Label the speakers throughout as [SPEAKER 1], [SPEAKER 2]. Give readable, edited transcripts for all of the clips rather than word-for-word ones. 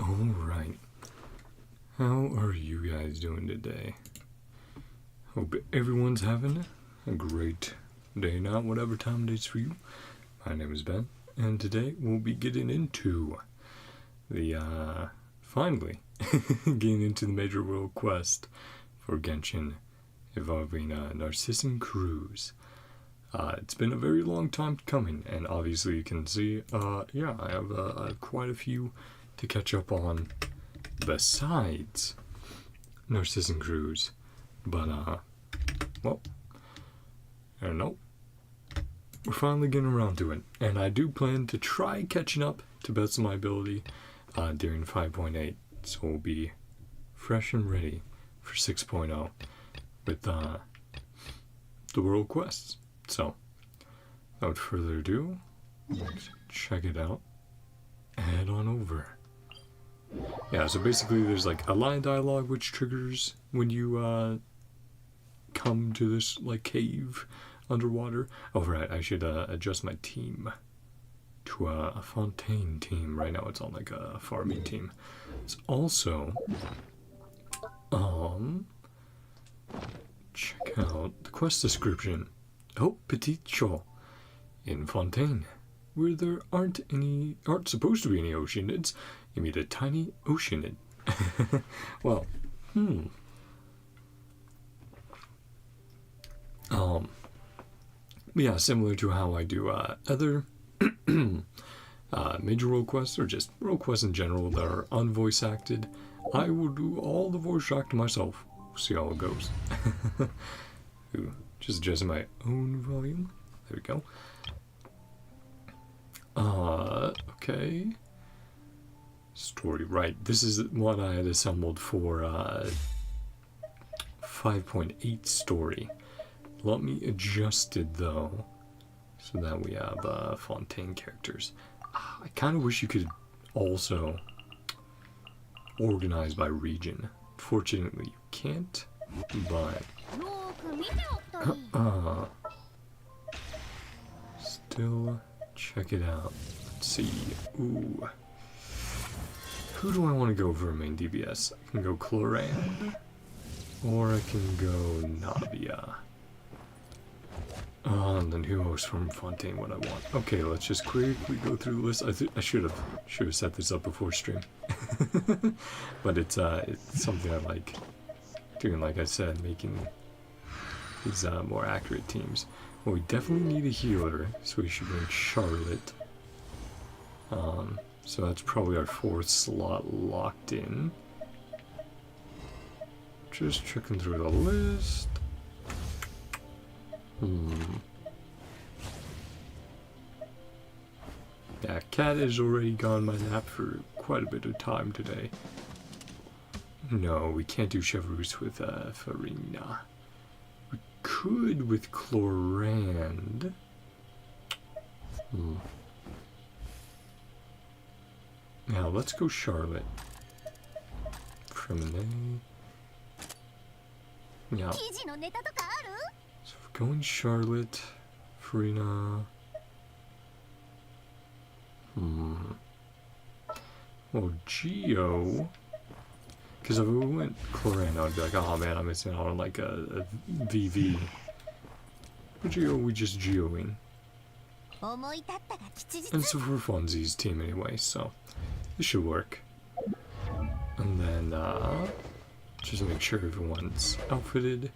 [SPEAKER 1] Alright, how are you guys doing today? Hope everyone's having a great day now, whatever time it is for you. My name is Ben, and today we'll be getting into the, finally, getting into the major world quest for Genshin involving Narzissenkreuz. It's been a very long time coming, and obviously you can see, yeah, I have quite a few to catch up on besides Narzissenkreuz. But, well, I don't know. We're finally getting around to it, and I do plan to try catching up to best of my ability during 5.8, so we'll be fresh and ready for 6.0 with the world quests. So, without further ado, let's check it out. Head on over. Yeah, so basically there's like a line of dialogue which triggers when you come to this like cave underwater. Oh right, I should adjust my team to a Fontaine team. Right now it's on like a farming team. It's also check out the quest description. Oh, petit chaud in Fontaine, where there aren't supposed to be any oceanids. You meet a tiny oceanid. Well, yeah, similar to how I do other major world quests, or just world quests in general that are unvoice acted, I will do all the voice act myself. See how it goes. Ooh, just adjusting my own volume. There we go. Okay. Story, right. This is what I had assembled for 5.8 story. Let me adjust it though, so that we have Fontaine characters. I kind of wish you could also organize by region. Fortunately, you can't, but still check it out. Let's see. Ooh. Who do I want to go for a main DPS? I can go Chlorand, or I can go Navia. And then who else from Fontaine would I want? Okay, let's just quickly go through the list. I should have set this up before stream, but it's something I like doing. Like I said, making these more accurate teams. Well, we definitely need a healer, so we should bring Charlotte. So that's probably our 4th slot locked in. Just checking through the list. Yeah, Cat has already gone my nap for quite a bit of time today. No, we can't do Chevreuse with Farina. We could with Chlorand. Now let's go Charlotte. Fremenet. Yeah. So we're going Charlotte, Farina. Well, Geo. Because if we went Chlorand, I'd be like, oh man, I'm missing out on like a VV. But Geo, we just Geoing. And so we're Fonzie's team anyway, so this should work. And then, just make sure everyone's outfitted.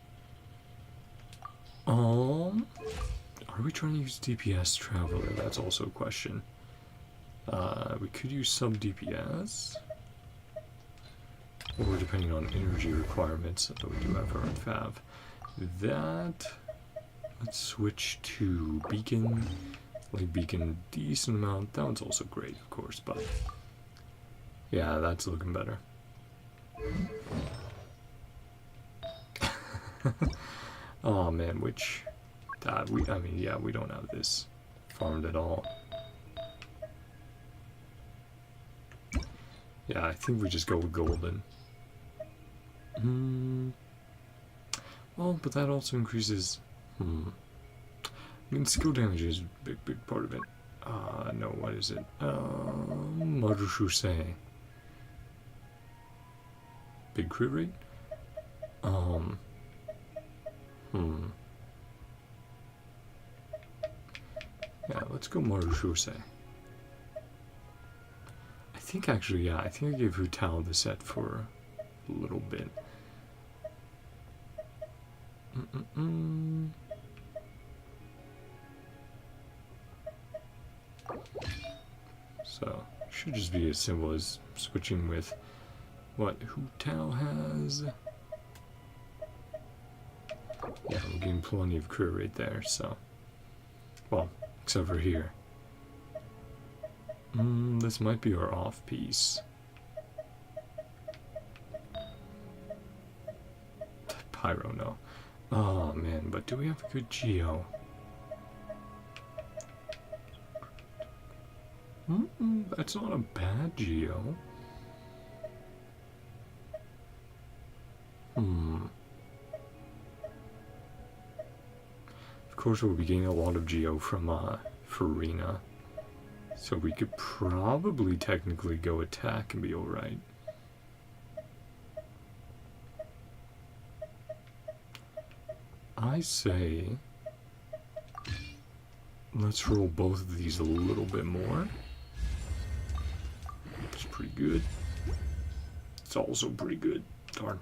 [SPEAKER 1] Are we trying to use DPS Traveler? That's also a question. We could use some DPS. Or depending on energy requirements, that we do have our own fav. That, let's switch to Beacon. Like Beacon, decent amount. That one's also great, of course, but yeah, that's looking better. Oh man, which I mean, yeah, we don't have this farmed at all. Yeah, I think we just go with Golden. Well, but that also increases. I mean, skill damage is a big part of it. No, what is it? Marushuse. big crit rate. Yeah, let's go Marujose. I think actually, yeah, I think I gave Hu Tao the set for a little bit. So, should just be as simple as switching with what Hu Tao has. Yeah, we're getting plenty of crit rate there, so. Well, except for here. This might be our off piece. Pyro, no. Oh man, but do we have a good Geo? That's not a bad Geo. Of course, we'll be getting a lot of Geo from Farina. So we could probably technically go attack and be alright. I say, let's roll both of these a little bit more. It's pretty good. It's also pretty good. Darn.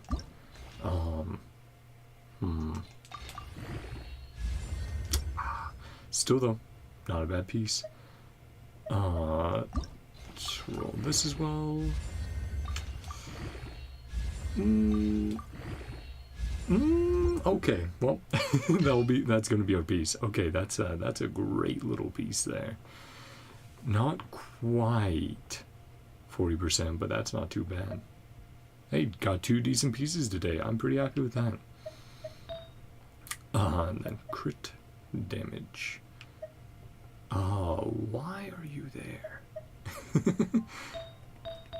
[SPEAKER 1] Still though, not a bad piece. Let's roll this as well. Okay, well, that's gonna be our piece. Okay, that's a great little piece there. Not quite 40%, but that's not too bad. Hey, got 2 decent pieces today. I'm pretty happy with that. And then crit damage. Oh, why are you there?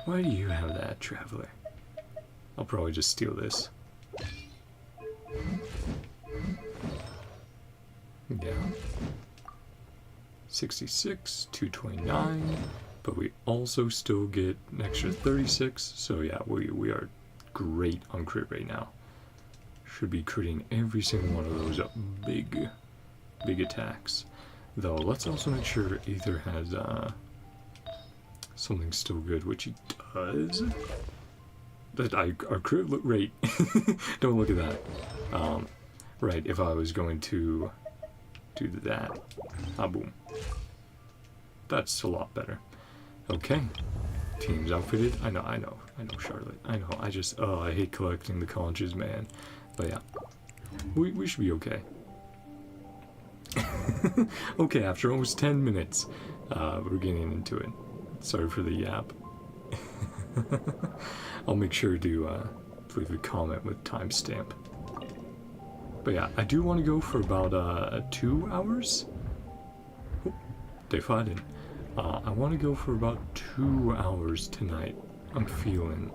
[SPEAKER 1] Why do you have that, Traveler? I'll probably just steal this. Down. 66, 229, but we also still get an extra 36, so yeah, we are great on crit rate now. Should be critting every single one of those big attacks. Though, let's also make sure Aether has something still good, which he does. Our crit rate, don't look at that. Right, if I was going to do that, boom. That's a lot better. Okay, team's outfitted. I know, Charlotte. I know, I hate collecting the conches, man. But yeah, we should be okay. Okay, after almost 10 minutes, we're getting into it. Sorry for the yap. I'll make sure to leave a comment with timestamp. But yeah, I do want to go for about 2 hours. Oh, they fought in. I want to go for about 2 hours tonight. I'm feeling,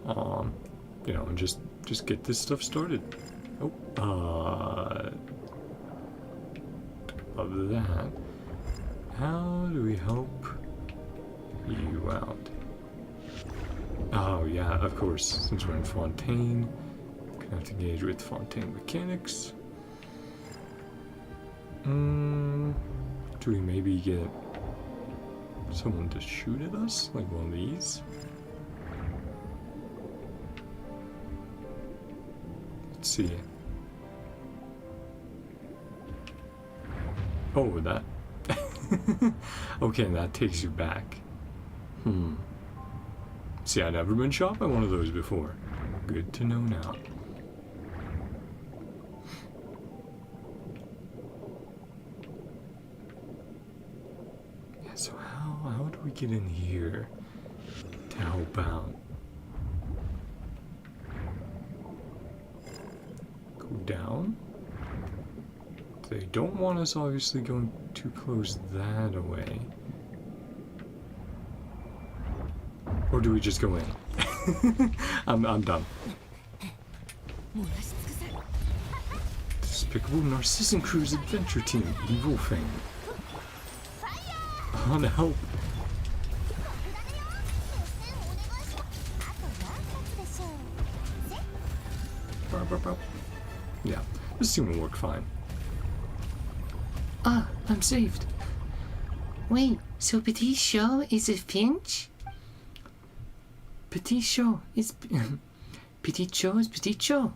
[SPEAKER 1] you know, and just get this stuff started. Oh, other than that, how do we help you out? Oh yeah, of course, since we're in Fontaine, gonna have to engage with Fontaine mechanics. Do we maybe get someone to shoot at us, like one of these? Let's see. Oh, that. Okay, that takes you back. See, I've never been shot by one of those before. Good to know now. Yeah, so how do we get in here to help out? Go down? They don't want us obviously going too close that away. Or do we just go in? I'm done. Despicable Narzissenkreuz adventure team, evil fame. On help. Yeah, this seemed to work fine.
[SPEAKER 2] Ah, I'm saved. Wait, so Petit Show is a finch? Petit Show is... Petit Show is Petit Show.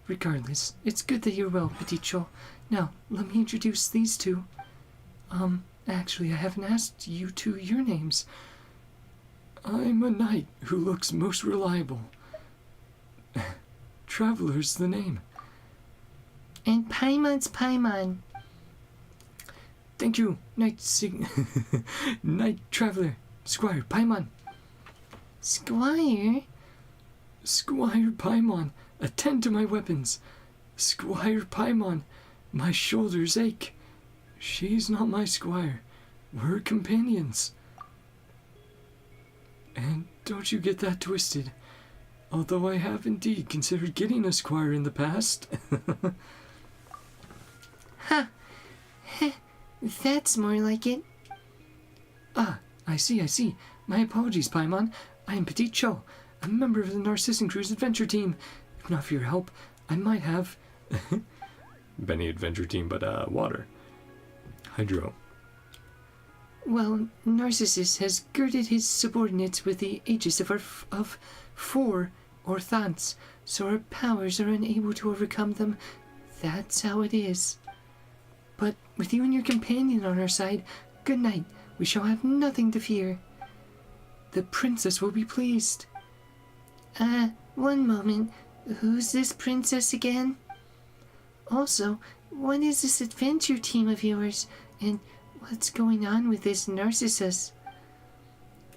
[SPEAKER 2] Regardless, it's good that you're well, Petit Show. Now, let me introduce these two. Actually, I haven't asked you two your names. I'm a knight who looks most reliable. Traveler's the name. And Paimon's Paimon. Thank you, Knight Traveler, Squire Paimon. Squire? Squire Paimon, attend to my weapons. Squire Paimon, my shoulders ache. She's not my squire. We're companions. And don't you get that twisted. Although I have indeed considered getting a squire in the past. Ha! That's more like it. Ah, I see. My apologies, Paimon. I am Petit Cho, a member of the Narzissenkreuz adventure team. If not for your help, I might have...
[SPEAKER 1] Benny adventure team, but water. Hydro.
[SPEAKER 2] Well, Narcissus has girded his subordinates with the aegis of four orthants, so our powers are unable to overcome them. That's how it is. But with you and your companion on our side, good night. We shall have nothing to fear. The princess will be pleased. One moment. Who's this princess again? Also, what is this adventure team of yours? And what's going on with this Narcissus?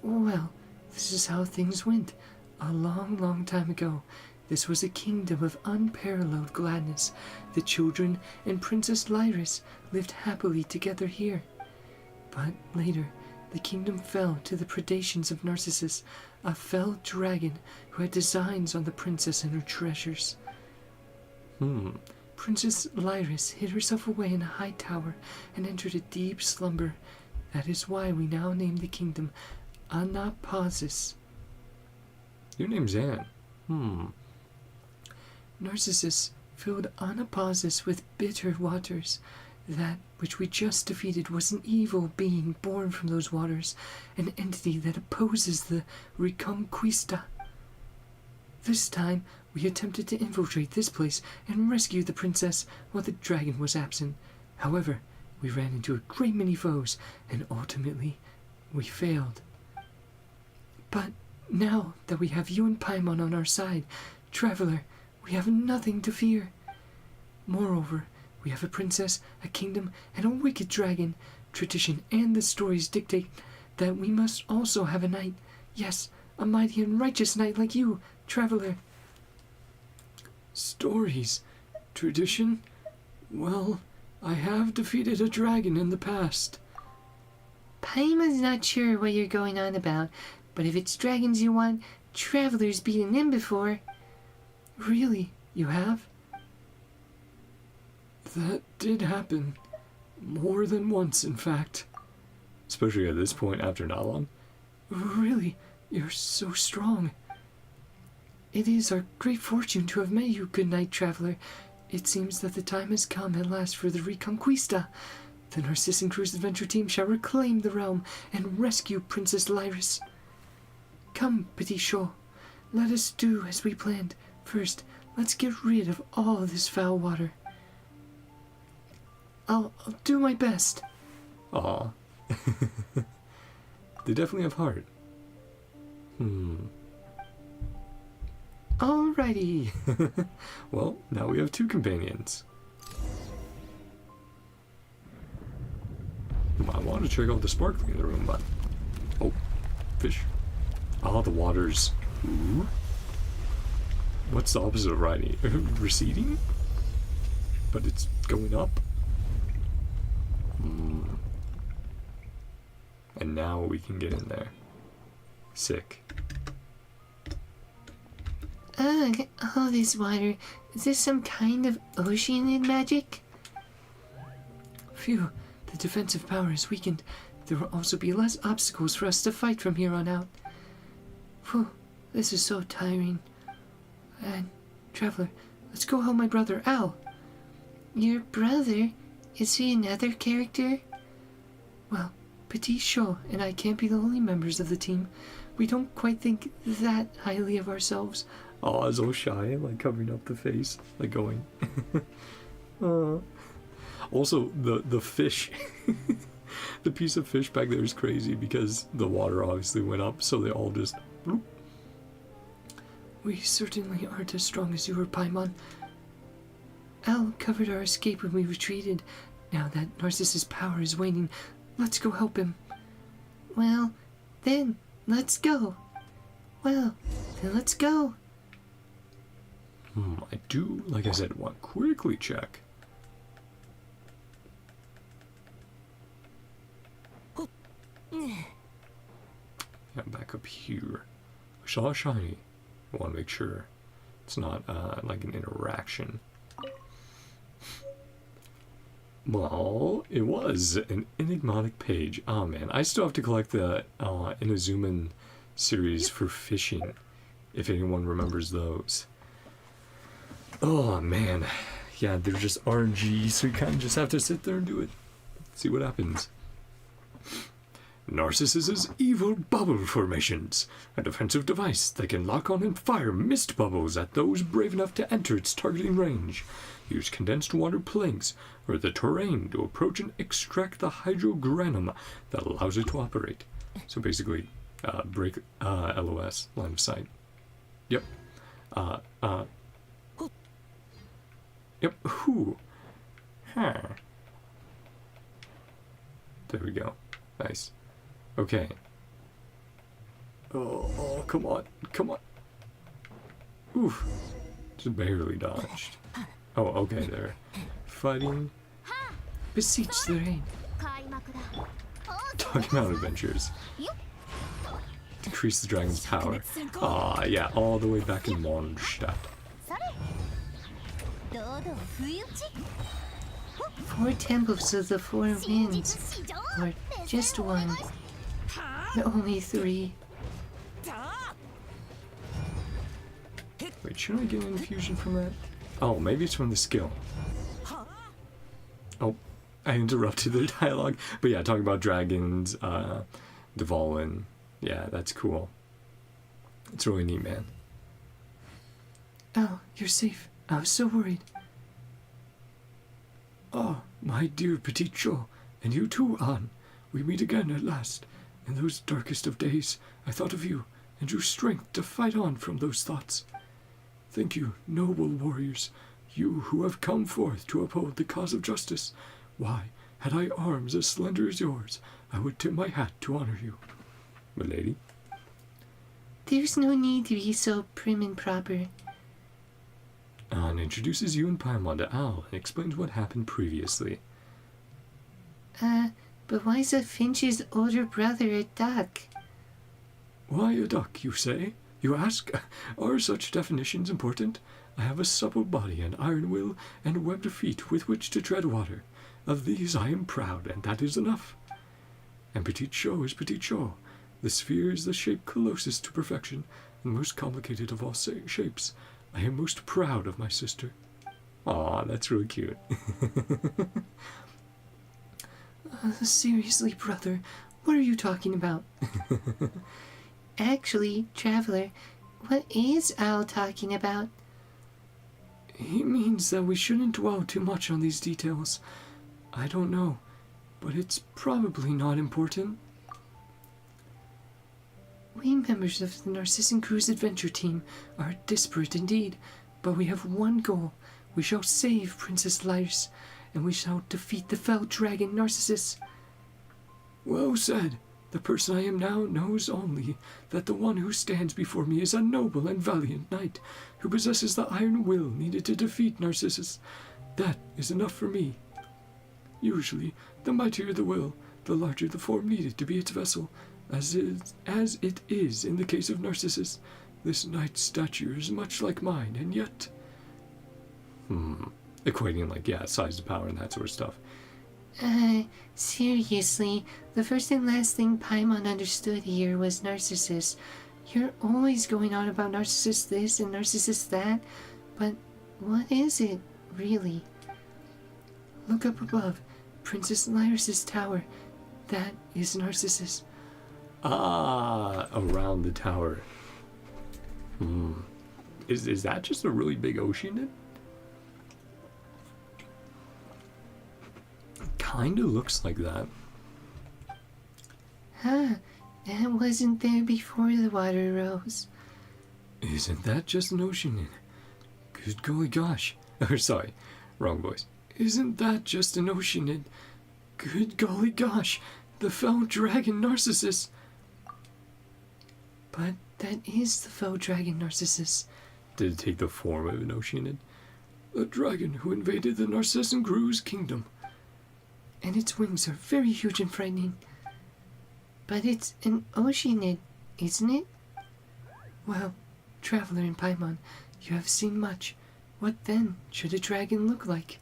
[SPEAKER 2] Well, this is how things went. A long, long time ago, this was a kingdom of unparalleled gladness. The children and Princess Lyris lived happily together here. But later, the kingdom fell to the predations of Narcissus, a fell dragon who had designs on the princess and her treasures. Princess Lyris hid herself away in a high tower and entered a deep slumber. That is why we now name the kingdom Anapasis.
[SPEAKER 1] Your name's Anne.
[SPEAKER 2] Narcissus filled Anapasis with bitter waters. That which we just defeated was an evil being born from those waters, an entity that opposes the Reconquista. This time, we attempted to infiltrate this place and rescue the princess while the dragon was absent. However, we ran into a great many foes, and ultimately, we failed. But now that we have you and Paimon on our side, Traveler, we have nothing to fear. Moreover, we have a princess, a kingdom, and a wicked dragon. Tradition and the stories dictate that we must also have a knight. Yes, a mighty and righteous knight like you, Traveler. Stories? Tradition? Well, I have defeated a dragon in the past. Paimon's not sure what you're going on about, but if it's dragons you want, Traveler's beaten him before. Really? You have? That did happen. More than once, in fact.
[SPEAKER 1] Especially at this point after not long.
[SPEAKER 2] Really? You're so strong. It is our great fortune to have met you, good night, Traveler. It seems that the time has come at last for the Reconquista. The Narzissenkreuz adventure team shall reclaim the realm and rescue Princess Lyris. Come, Petit Chaud. Let us do as we planned. First, let's get rid of all this foul water. I'll do my best.
[SPEAKER 1] Aw. They definitely have heart.
[SPEAKER 2] Alrighty.
[SPEAKER 1] Well, now we have two companions. I want to check out the sparkling in the room, but... Oh, fish. Ah, the water's... Ooh. What's the opposite of riding? Receding? But it's going up? And now we can get in there. Sick.
[SPEAKER 2] Ugh, all this water. Is this some kind of oceanid magic? Phew, the defensive power is weakened. There will also be less obstacles for us to fight from here on out. Phew, this is so tiring. And, Traveler, Let's go help my brother, Al. Your brother? Is he another character? Well, Petit Shaw and I can't be the only members of the team. We don't quite think that highly of ourselves.
[SPEAKER 1] Oh, I was all shy, like covering up the face, like going. Also, the fish, the piece of fish back there is crazy because the water obviously went up, so they all just. Bloop.
[SPEAKER 2] We certainly aren't as strong as you or Paimon. Al covered our escape when we retreated. Now that Narcissus' power is waning, let's go help him. Well, then, let's go. Well, then let's go.
[SPEAKER 1] I do, like I said, want to quickly check. Yeah, back up here. We saw a shiny. I want to make sure it's not like an interaction. Well, it was an enigmatic page. Oh man, I still have to collect the Inazuman series for fishing, if anyone remembers those. Oh man, yeah, they're just RNG, so you kind of just have to sit there and do it. See what happens. Narcissus's evil bubble formations, a defensive device that can lock on and fire mist bubbles at those brave enough to enter its targeting range. Use condensed water planks or the terrain to approach and extract the hydrogranum that allows it to operate. So basically, break LOS, line of sight. Yep. Yep. Who? Huh. There we go. Nice. Okay. Oh, come on. Come on. Oof. Just barely dodged. Oh, okay, there. Fighting.
[SPEAKER 2] Beseech the rain.
[SPEAKER 1] Talking about adventures. Decrease the dragon's power. Ah, yeah, all the way back in Mondstadt.
[SPEAKER 2] 4 temples of the 4 winds. Or just 1. Only 3.
[SPEAKER 1] Wait, should I get an infusion from that? Oh, maybe it's from the skill. Oh, I interrupted the dialogue. But yeah, talking about dragons, Devalin. Yeah, that's cool. It's really neat, man.
[SPEAKER 2] Oh, you're safe. I was so worried.
[SPEAKER 1] Oh, my dear Petit Cho, and you too, Anne. We meet again at last. In those darkest of days, I thought of you, and drew strength to fight on from those thoughts. Thank you, noble warriors, you who have come forth to uphold the cause of justice. Why, had I arms as slender as yours, I would tip my hat to honor you. Milady?
[SPEAKER 2] There's no need to be so prim and proper.
[SPEAKER 1] Anne introduces you and Paimon to Al and explains what happened previously.
[SPEAKER 2] But why's a Finch's older brother a duck?
[SPEAKER 1] Why a duck, you say? You ask? Are such definitions important? I have a supple body, an iron will, and webbed feet with which to tread water. Of these I am proud, and that is enough. And Petit Cho is Petit Cho. The sphere is the shape closest to perfection, and most complicated of all shapes. I am most proud of my sister. Aw, that's really cute.
[SPEAKER 2] Seriously, brother, what are you talking about? Actually, Traveler, what is Al talking about?
[SPEAKER 1] He means that we shouldn't dwell too much on these details. I don't know, but it's probably not important.
[SPEAKER 2] We members of the Narzissenkreuz adventure team are disparate indeed, but we have one goal. We shall save Princess Lyris, and we shall defeat the fell dragon Narcissus.
[SPEAKER 1] Well said. The person I am now knows only that the one who stands before me is a noble and valiant knight who possesses the iron will needed to defeat Narcissus. That is enough for me. Usually, the mightier the will, the larger the form needed to be its vessel, as it is in the case of Narcissus. This knight's stature is much like mine, and yet... Equating, like, yeah, size to power and that sort of stuff.
[SPEAKER 2] Seriously, the first and last thing Paimon understood here was Narcissus. You're always going on about Narcissus this and Narcissus that, but What is it, really? Look up above. Princess Lyris's tower. That is Narcissus.
[SPEAKER 1] Ah, around the tower. Is that just a really big ocean? Kinda looks like that.
[SPEAKER 2] Huh. That wasn't there before the water rose.
[SPEAKER 1] Isn't that just an ocean? Good golly gosh. Or sorry, wrong voice. Isn't that just an ocean? Good golly gosh. The fell dragon Narcissus.
[SPEAKER 2] But that is the faux dragon Narcissus.
[SPEAKER 1] Did it take the form of an oceanid? The dragon who invaded the Narzissenkreuz kingdom.
[SPEAKER 2] And its wings are very huge and frightening. But it's an oceanid, isn't it? Well, traveler in Paimon, you have seen much. What then should a dragon look like?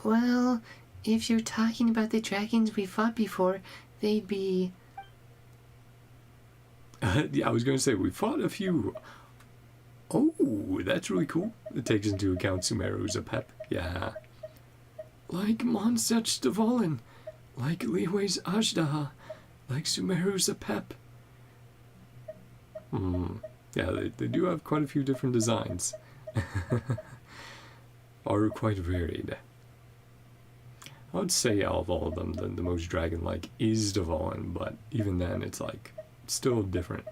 [SPEAKER 2] Well, if you're talking about the dragons we fought before, they'd be...
[SPEAKER 1] Yeah, I was going to say, we fought a few. Oh, that's really cool. It takes into account Sumeru's a pep. Yeah. Like Monsech Devalin. Like Liwei's Ajdaha. Like Sumeru's a pep. Yeah, they do have quite a few different designs. Are quite varied. I would say out of all of them, the most dragon-like is Devalin, but even then, it's like, still different.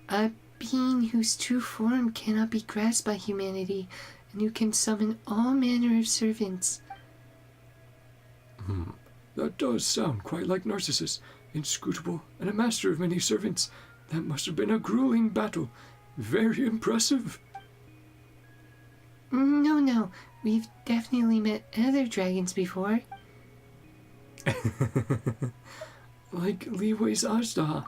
[SPEAKER 2] A being whose true form cannot be grasped by humanity, and who can summon all manner of servants.
[SPEAKER 1] That does sound quite like Narcissus, inscrutable and a master of many servants. That must have been a grueling battle. Very impressive.
[SPEAKER 2] No, we've definitely met other dragons before.
[SPEAKER 1] Like Liwei's Ajdaha.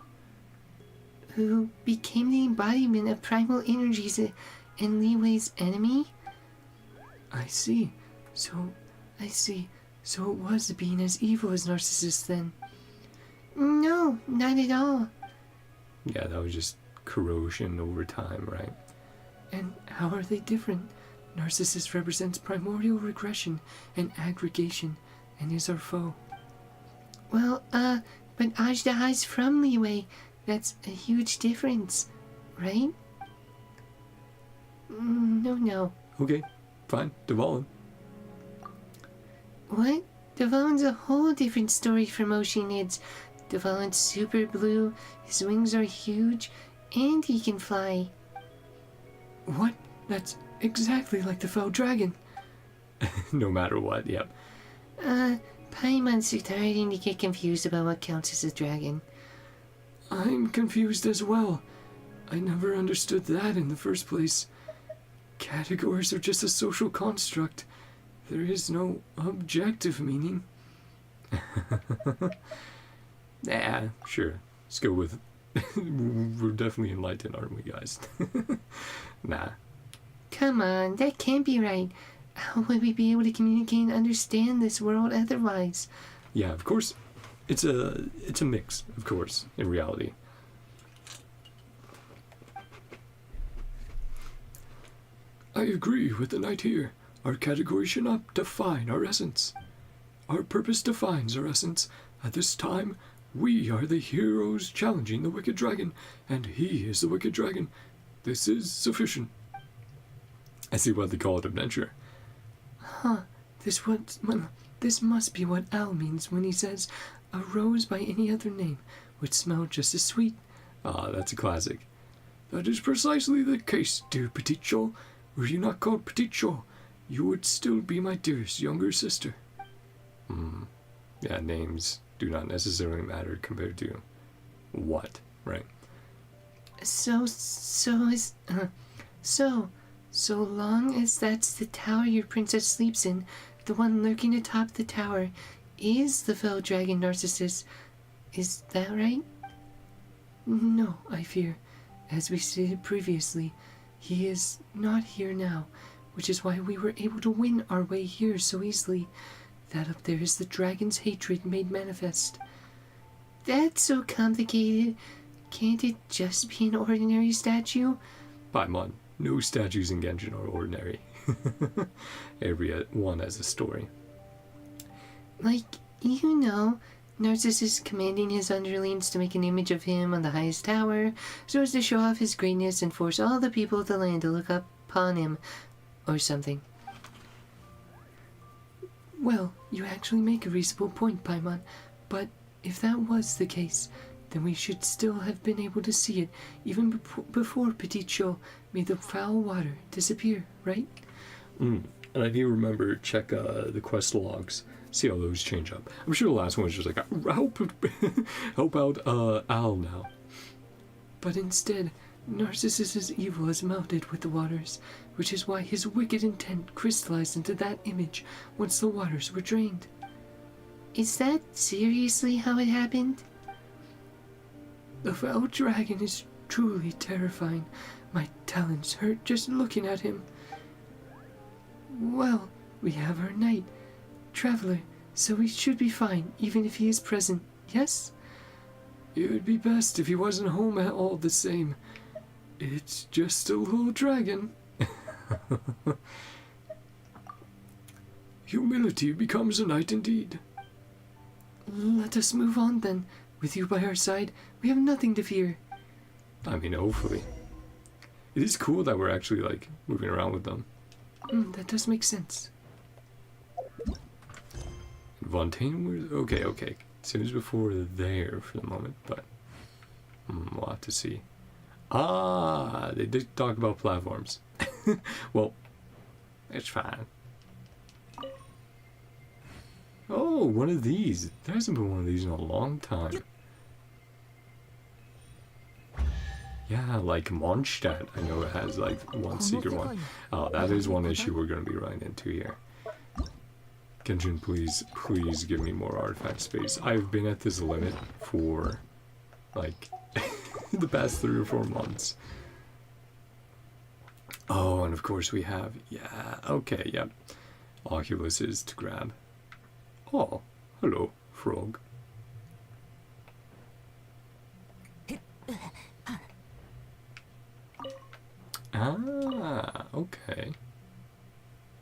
[SPEAKER 2] Who became the embodiment of primal energies and Liwei's enemy? I see. So it was a being as evil as Narcissus then? No, not at all.
[SPEAKER 1] Yeah, that was just corrosion over time, right?
[SPEAKER 2] And how are they different? Narcissus represents primordial regression and aggregation, and is our foe. Well, but Ajdaha's from Liwei. That's a huge difference, right? No.
[SPEAKER 1] Okay, fine. Devalin.
[SPEAKER 2] What? Devalin's a whole different story from Oceanids. Devalin's super blue, his wings are huge, and he can fly. What? That's exactly like the faux dragon.
[SPEAKER 1] No matter what, yep.
[SPEAKER 2] Paimon's starting to get confused about what counts as a dragon.
[SPEAKER 1] I'm confused as well. I never understood that in the first place. Categories are just a social construct. There is no objective meaning. Nah, sure. Let's go with we're definitely enlightened, aren't we, guys? Nah.
[SPEAKER 2] Come on, that can't be right. How would we be able to communicate and understand this world otherwise?
[SPEAKER 1] Yeah, of course. It's a mix, of course, in reality. I agree with the knight here. Our category should not define our essence. Our purpose defines our essence. At this time, we are the heroes challenging the wicked dragon, and he is the wicked dragon. This is sufficient. I see why they call it adventure.
[SPEAKER 2] Huh. This must be what Al means when he says, a rose by any other name would smell just as sweet.
[SPEAKER 1] Ah, that's a classic. That is precisely the case, dear Petite Cho. Were you not called Petite Cho, you would still be my dearest younger sister. Yeah, names do not necessarily matter compared to what, right?
[SPEAKER 2] So long as that's the tower your princess sleeps in, the one lurking atop the tower is the fell dragon Narcissus. Is that right? No, I fear. As we stated previously, he is not here now, which is why we were able to win our way here so easily. That up there is the dragon's hatred made manifest. That's so complicated. Can't it just be an ordinary statue?
[SPEAKER 1] Paimon, no statues in Genshin are ordinary. Every one has a story.
[SPEAKER 2] Like, Narcissus commanding his underlings to make an image of him on the highest tower, so as to show off his greatness and force all the people of the land to look upon him, or something. Well, you actually make a reasonable point, Paimon, but if that was the case, then we should still have been able to see it even before Petit Cho made the foul water disappear, right?
[SPEAKER 1] And I do remember, check the quest logs, see how those change up. I'm sure the last one was just like, help out Al now.
[SPEAKER 2] But instead, Narcissus's evil has melted with the waters, which is why his wicked intent crystallized into that image once the waters were drained. Is that seriously how it happened? The foul dragon is truly terrifying. My talons hurt just looking at him. Well, we have our knight, Traveler, so we should be fine, even if he is present, yes?
[SPEAKER 1] It would be best if he wasn't home at all the same. It's just a little dragon. Humility becomes a knight indeed.
[SPEAKER 2] Let us move on then. With you by our side, we have nothing to fear.
[SPEAKER 1] I mean, hopefully. It is cool that we're actually, like, moving around with them.
[SPEAKER 2] That does make sense.
[SPEAKER 1] Fontaine was... Okay. Seems before there for the moment, but... we'll have to see. Ah, they did talk about platforms. Well, it's fine. Oh, one of these. There hasn't been one of these in a long time. Yeah, like Mondstadt. I know it has like one secret one. Oh, that is one issue we're going to be running into here. Genshin, please give me more artifact space. I've been at this limit for like the past 3 or 4 months. Oh, and of course we have, Oculus is to grab. Oh, hello, frog. Ah, okay.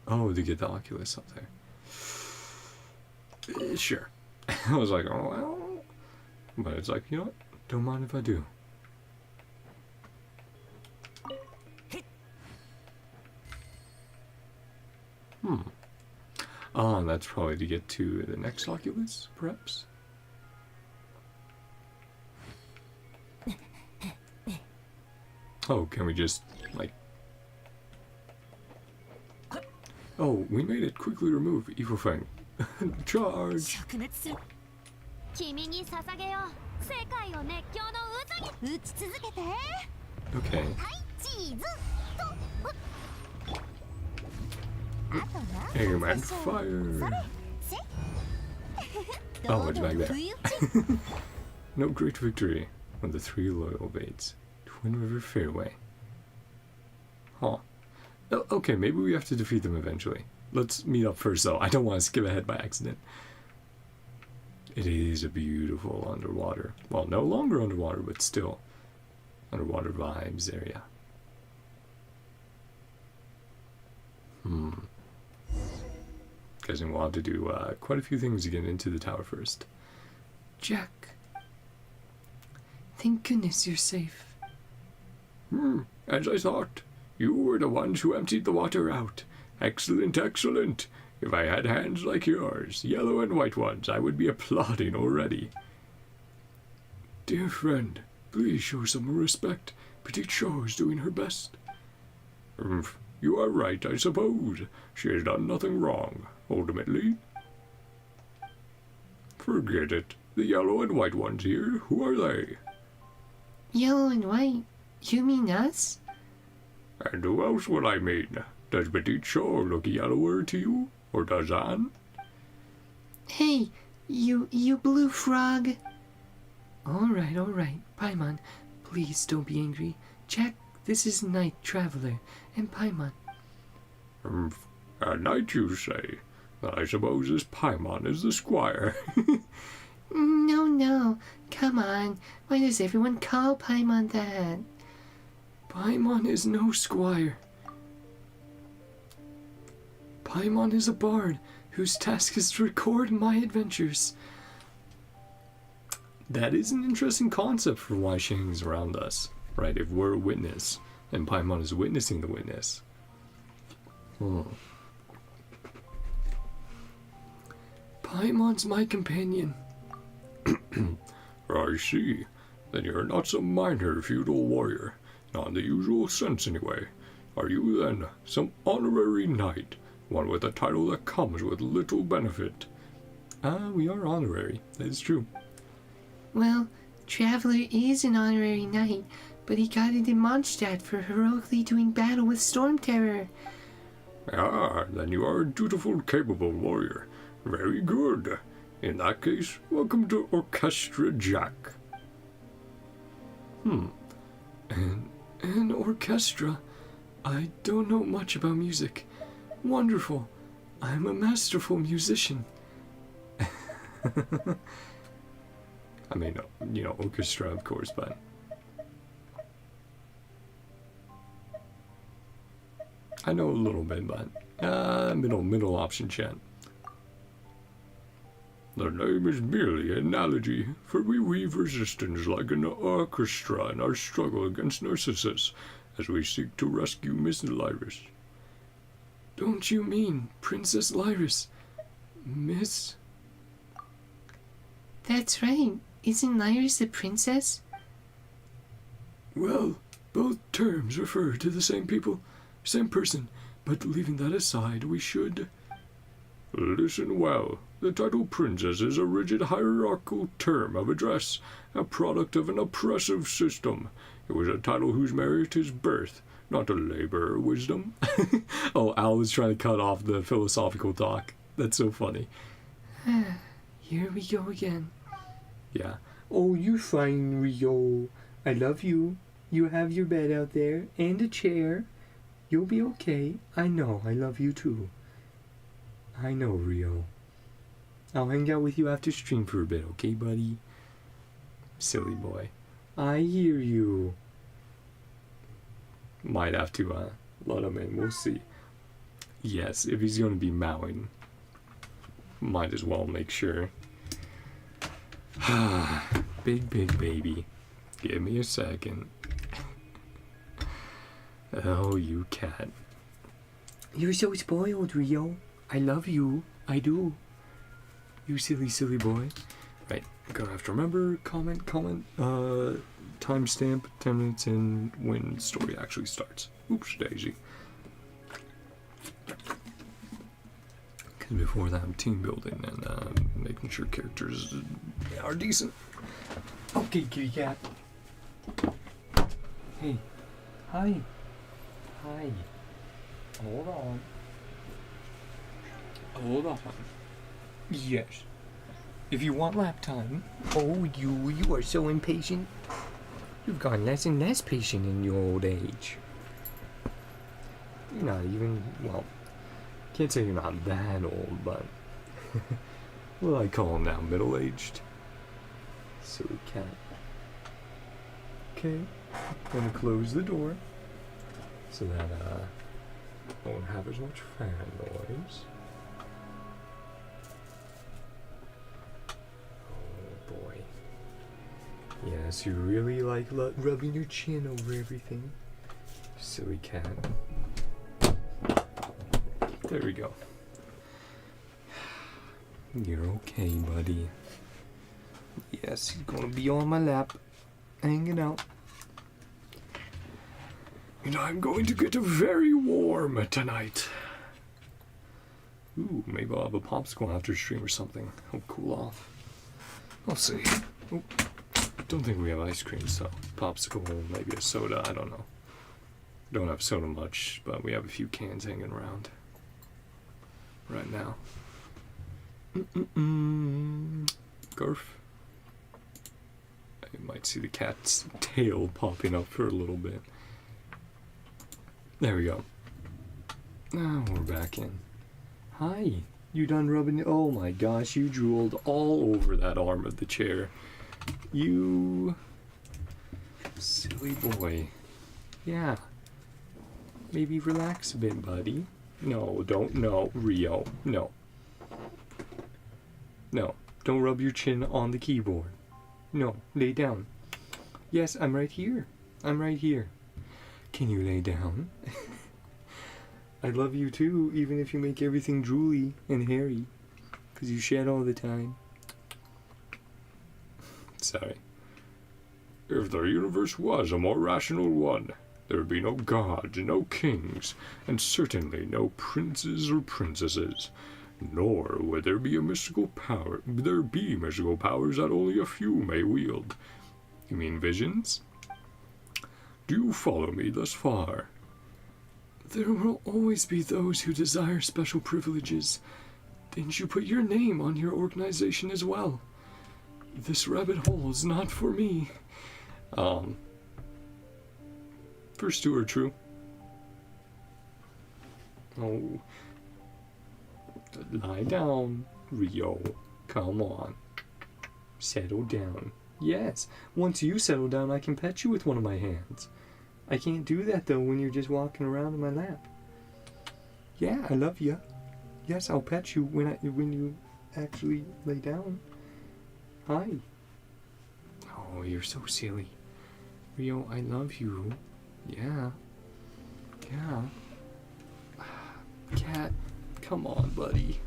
[SPEAKER 1] Oh, to get the Oculus up there. Sure. I was like, oh, well. But it's like, you know what? Don't mind if I do. Ah, and that's probably to get to the next Oculus, perhaps? Oh, can we just, like... Oh, we made it. Quickly remove Evil Fang. Charge! Okay. Aim and fire! Oh, it's back there. No great victory when the 3 loyal baits. Twin River Fairway. Huh. Oh, okay, maybe we have to defeat them eventually. Let's meet up first, though. I don't want to skip ahead by accident. It is a beautiful underwater. Well, no longer underwater, but still. Underwater vibes area. Guessing we'll have to do quite a few things to get into the tower first.
[SPEAKER 2] Jack. Thank goodness you're safe.
[SPEAKER 1] As I thought. You were the ones who emptied the water out. Excellent, excellent. If I had hands like yours, yellow and white ones, I would be applauding already. Dear friend, please show some respect. Petite Shaw is doing her best. You are right, I suppose. She has done nothing wrong, ultimately. Forget it. The yellow and white ones here, who are they?
[SPEAKER 2] Yellow and white? You mean us?
[SPEAKER 1] And who else would I mean? Does Petite Shaw look yellower to you? Or does Anne?
[SPEAKER 2] Hey, you blue frog. All right. Paimon, please don't be angry. Jack, this is Knight Traveler, and Paimon.
[SPEAKER 1] A knight, you say? I suppose this Paimon is the squire.
[SPEAKER 2] No, no. Come on. Why does everyone call Paimon that?
[SPEAKER 1] Paimon is no squire. Paimon is a bard whose task is to record my adventures. That is an interesting concept for why she hangs around us, right? If we're a witness, and Paimon is witnessing the witness. Paimon's my companion. I see. Then you're not some minor feudal warrior. Not in the usual sense, anyway. Are you, then, some honorary knight? One with a title that comes with little benefit? We are honorary. That is true.
[SPEAKER 2] Well, Traveler is an honorary knight, but he got it in Mondstadt for heroically doing battle with Storm Terror.
[SPEAKER 1] Ah, then you are a dutiful, capable warrior. Very good. In that case, welcome to Orchestra Jack. An orchestra? I don't know much about music. Wonderful. I'm a masterful musician. I mean, orchestra, of course, but... I know a little bit, but... middle option, chat. The name is merely an analogy, for we weave resistance like an orchestra in our struggle against Narcissus, as we seek to rescue Miss Lyris. Don't you mean Princess Lyris? Miss?
[SPEAKER 2] That's right. Isn't Lyris a princess?
[SPEAKER 1] Well, both terms refer to the same people, same person, but leaving that aside, we should... Listen well. The title princess is a rigid hierarchical term of address, a product of an oppressive system. It was a title whose merit is birth, not a labor or wisdom. Oh, Al was trying to cut off the philosophical talk. That's so funny.
[SPEAKER 2] Here we go again.
[SPEAKER 1] Yeah.
[SPEAKER 3] Oh, you're fine, Rio. I love you. You have your bed out there and a chair. You'll be okay. I know. I love you too. I know, Rio. I'll hang out with you after stream for a bit, okay, buddy? Silly boy. I hear you. Might have to let him in. We'll see. Yes, if he's going to be mowing, might as well make sure. Big baby. Give me a second. Oh, you cat. You're so spoiled, Rio. I love you. I do. You silly boy. Right, gonna have to remember, comment, timestamp, 10 minutes in when story actually starts. Oops, daisy. Because before that, I'm team building and making sure characters are decent. Okay, kitty cat. Hey. Hi. Hold on. Yes. If you want lap time. Oh, you are so impatient. You've gotten less and less patient in your old age. You're not even, well, can't say you're not that old, but what I call now, middle-aged. Silly cat. Okay, gonna close the door so that won't have as much fan noise. Oh boy. Yes, you really like rubbing your chin over everything. Silly cat. There we go. You're okay, buddy. Yes, he's gonna be on my lap, hanging out. And I'm going to get very warm tonight. Ooh, maybe I'll have a popsicle after stream or something. I'll cool off. I'll see. Oh, don't think we have ice cream, so popsicle, maybe a soda, I don't know. Don't have soda much, but we have a few cans hanging around right now. Garf. You might see the cat's tail popping up for a little bit. There we go. Now we're back in. Hi.
[SPEAKER 1] You done rubbing? Oh my gosh, you drooled all over that arm of the chair. You silly boy. Yeah. Maybe relax a bit, buddy. No, don't. No, Rio. No. No. Don't rub your chin on the keyboard. No, lay down. Yes, I'm right here. I'm right here. Can you lay down? I love you too, even if you make everything drooly and hairy. Because you shed all the time. Sorry. If the universe was a more rational one, there would be no gods, no kings, and certainly no princes or princesses. Nor would there be mystical powers that only a few may wield. You mean visions? Do you follow me thus far? There will always be those who desire special privileges. Didn't you put your name on your organization as well? This rabbit hole is not for me. First two are true. Oh. Lie down, Rio. Come on. Settle down. Yes, once you settle down, I can pet you with one of my hands. I can't do that, though, when you're just walking around in my lap. Yeah, I love you. Yes, I'll pet you when you actually lay down. Hi. Oh, you're so silly. Rio, I love you. Yeah. Yeah. Cat. Come on, buddy.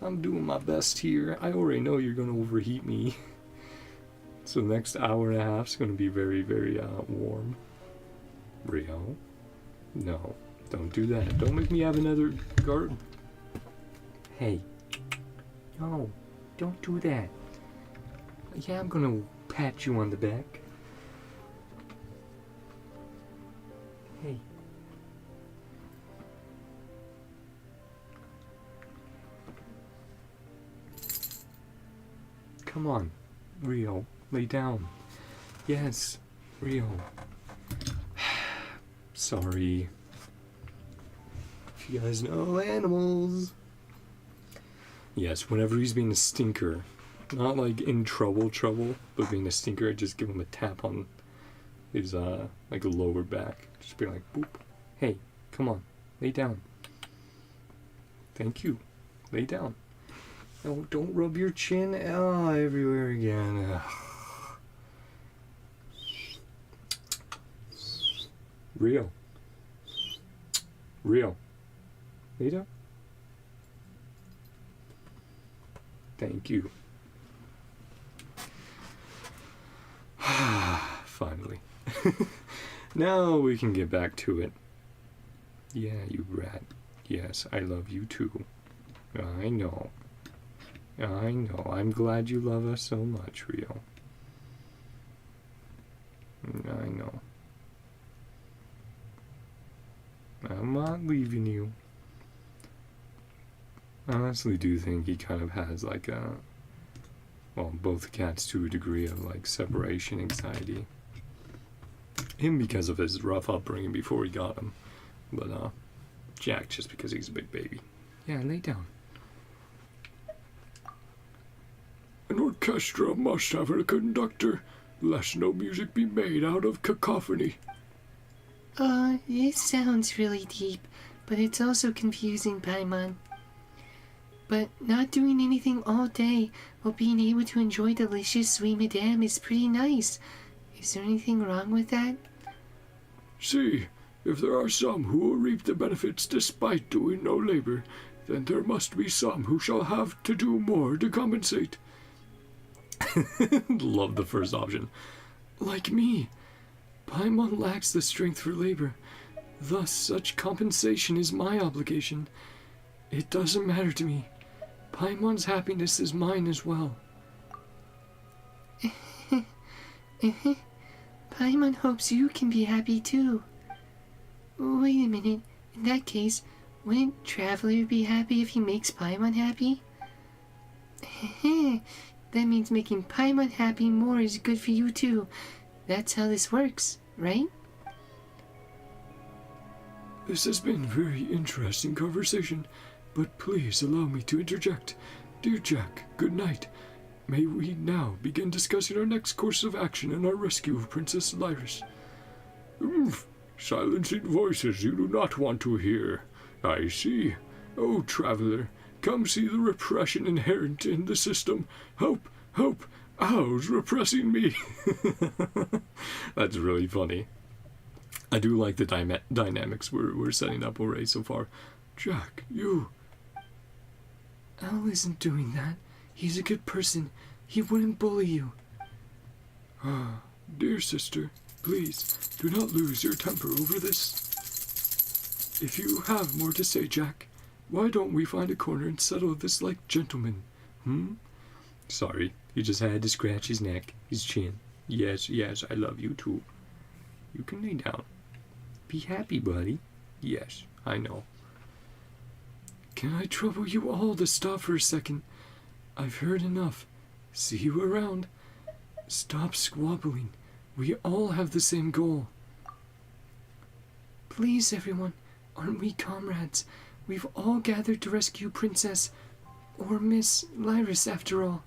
[SPEAKER 1] I'm doing my best here. I already know you're going to overheat me. So the next hour and a half is going to be very, very warm. Rio? No. Don't do that. Don't make me have another garden. Hey. No. Don't do that. Yeah, I'm going to pat you on the back. Hey. Come on, Rio, lay down. Yes, Rio. Sorry. If you guys know animals. Yes, whenever he's being a stinker, not like in trouble, but being a stinker, I just give him a tap on his like lower back. Just be like, boop. Hey, come on, lay down. Thank you. Lay down. No, don't rub your chin everywhere again. Ugh. Rio. Lay down. Thank you. Finally. Now we can get back to it. Yeah, you rat. Yes, I love you too. I know. I'm glad you love us so much, Rio. I know. I'm not leaving you. I honestly do think he kind of has like both cats to a degree of like separation anxiety. Him because of his rough upbringing before he got him. But Jack just because he's a big baby. Yeah, lay down. An orchestra must have a conductor, lest no music be made out of cacophony.
[SPEAKER 2] It sounds really deep, but it's also confusing, Paimon. But not doing anything all day while being able to enjoy delicious sweet madame is pretty nice. Is there anything wrong with that?
[SPEAKER 1] See, if there are some who will reap the benefits despite doing no labor, then there must be some who shall have to do more to compensate. Love the first option. Like me. Paimon lacks the strength for labor. Thus, such compensation is my obligation. It doesn't matter to me. Paimon's happiness is mine as well.
[SPEAKER 2] Paimon hopes you can be happy too. Wait a minute. In that case, wouldn't Traveler be happy if he makes Paimon happy? That means making Paimon happy more is good for you too. That's how this works, right?
[SPEAKER 1] This has been a very interesting conversation. but please allow me to interject. Dear Jack, good night. May we now begin discussing our next course of action in our rescue of Princess Lyris. Oof! Silencing voices you do not want to hear. I see. Oh, traveler, come see the repression inherent in the system. Help! Help! Owl's repressing me! That's really funny. I do like the dynamics we're setting up already so far. Jack, you...
[SPEAKER 2] Al isn't doing that. He's a good person. He wouldn't bully you.
[SPEAKER 1] Ah, dear sister, please, do not lose your temper over this. If you have more to say, Jack, why don't we find a corner and settle this like gentlemen? Sorry, he just had to scratch his neck, his chin. Yes, I love you too. You can lay down. Be happy, buddy. Yes, I know.
[SPEAKER 2] Can I trouble you all to stop for a second? I've heard enough. See you around. Stop squabbling. We all have the same goal. Please, everyone, aren't we comrades? We've all gathered to rescue Princess, or Miss Lyris after all.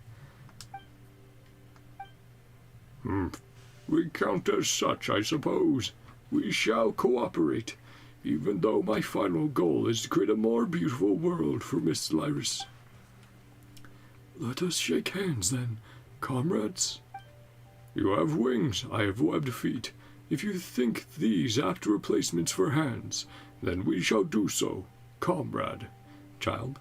[SPEAKER 1] We count as such, I suppose. We shall cooperate, even though my final goal is to create a more beautiful world for Miss Lyris. Let us shake hands, then, comrades. You have wings, I have webbed feet. If you think these apt replacements for hands, then we shall do so, comrade. Child.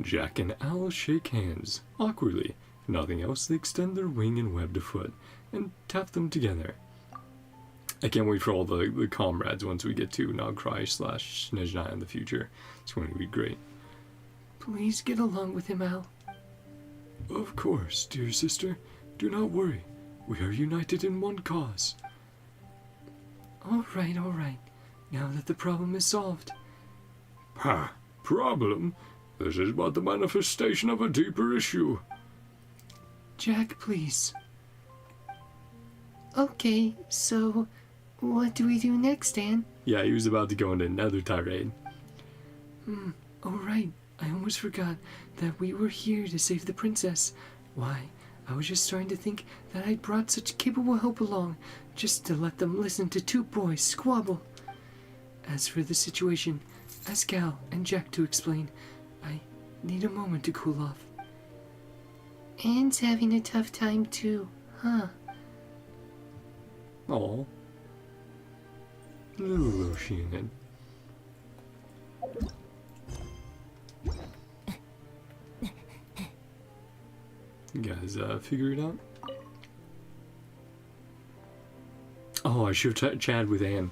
[SPEAKER 1] Jack and Al shake hands, awkwardly. If nothing else, they extend their wing and webbed foot, and tap them together. I can't wait for all the comrades once we get to Nagcry/Snezhnaya in the future. It's going to be great.
[SPEAKER 2] Please get along with him, Al.
[SPEAKER 1] Of course, dear sister. Do not worry. We are united in one cause.
[SPEAKER 2] All right. Now that the problem is solved.
[SPEAKER 1] Ha! Problem? This is but the manifestation of a deeper issue.
[SPEAKER 2] Jack, please. Okay, so what do we do next, Anne?
[SPEAKER 1] Yeah, he was about to go into another tirade.
[SPEAKER 2] Oh right, I almost forgot that we were here to save the princess. Why, I was just starting to think that I'd brought such capable help along, just to let them listen to two boys squabble. As for the situation, ask Al and Jack to explain. I need a moment to cool off. Anne's having a tough time too, huh?
[SPEAKER 1] Aw. Little Shannon. You guys figure it out? Oh, I should have chatted with Anne.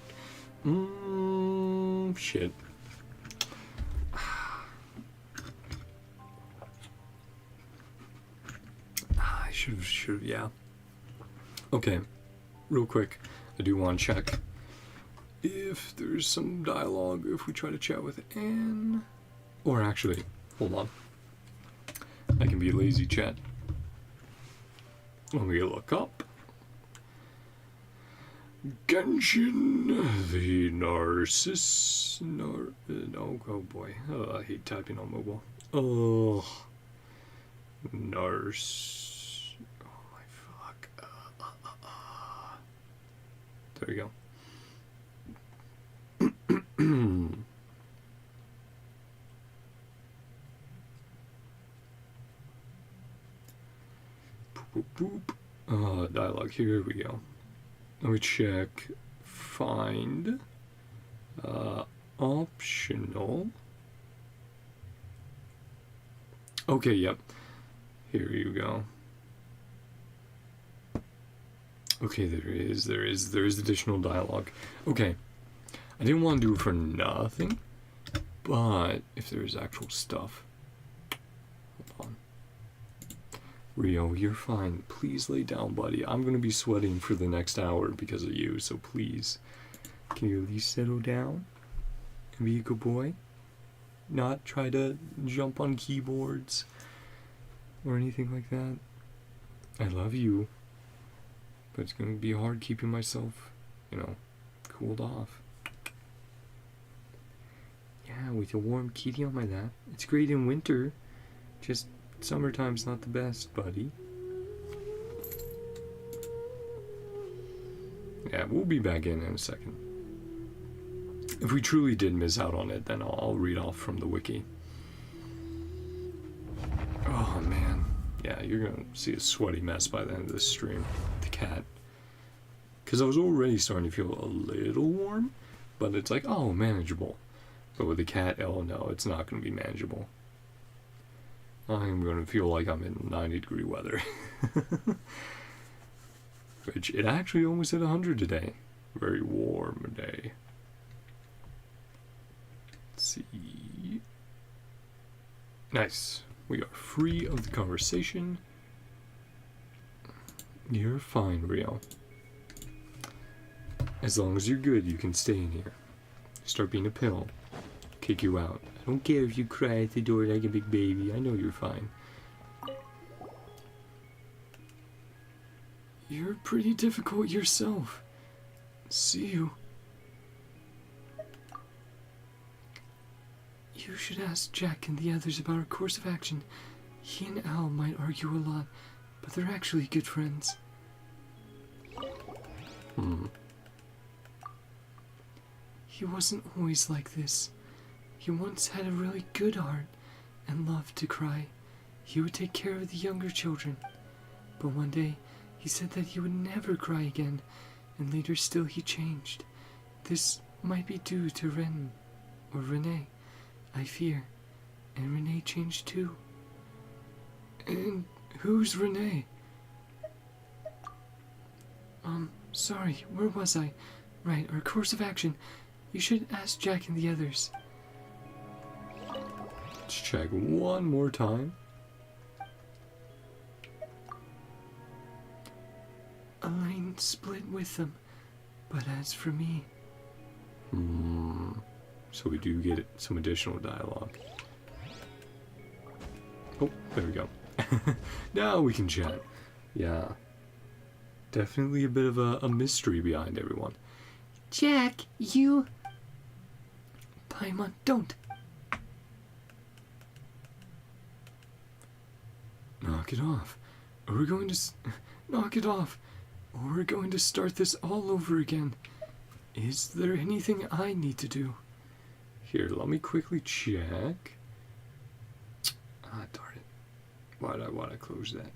[SPEAKER 1] Shit. I should have, yeah. Okay, real quick, I do want to check if there's some dialogue if we try to chat with Anne. Or actually, hold on. I can be a lazy chat. Let me look up. Genshin, the oh boy, I hate typing on mobile. Oh, oh my fuck. There we go. Boop. Dialogue, here we go. Let me check. Find. Optional. Okay, yep. Here you go. Okay, there is additional dialogue. Okay. I didn't want to do it for nothing, but if there's actual stuff. Hold on. Rio, you're fine. Please lay down, buddy. I'm gonna be sweating for the next hour because of you, so please. Can you at least settle down and be a good boy? Not try to jump on keyboards or anything like that. I love you, but it's gonna be hard keeping myself, cooled off. Yeah, we
[SPEAKER 3] with a warm kitty on my lap. It's great in winter. Just summertime's not the best, buddy.
[SPEAKER 1] Yeah, we'll be back in a second. If we truly did miss out on it, then I'll read off from the wiki. Oh man, yeah, you're gonna see a sweaty mess by the end of this stream. The cat. Because I was already starting to feel a little warm, but it's like, oh, manageable. But with the cat, oh no, it's not gonna be manageable. I'm gonna feel like I'm in 90-degree weather. Which, it actually almost hit 100 today. Very warm day. Let's see. Nice. We are free of the conversation. You're fine, Rio. As long as you're good, you can stay in here. Start being a pill. Kick you out. I don't care if you cry at the door like a big baby. I know you're fine. You're pretty difficult yourself. See you. You should ask Jack and the others about our course of action. He and Al might argue a lot, but they're actually good friends. He wasn't always like this. He once had a really good heart and loved to cry. He would take care of the younger children. But one day, he said that he would never cry again, and later still he changed. This might be due to Ren, or Renee, I fear. And Renee changed too. And who's Renee? Sorry, where was I? Right, our course of action. You should ask Jack and the others. Let's check one more time. Elaine split with them, but as for me... So we do get some additional dialogue. Oh, there we go. Now we can chat. Yeah. Definitely a bit of a mystery behind everyone. Jack, you... Paimon, don't. Knock it off. Or we're going to... Knock it off. Or we're going to start this all over again. Is there anything I need to do? Here, let me quickly check. Ah, darn it. Why'd I want to close that?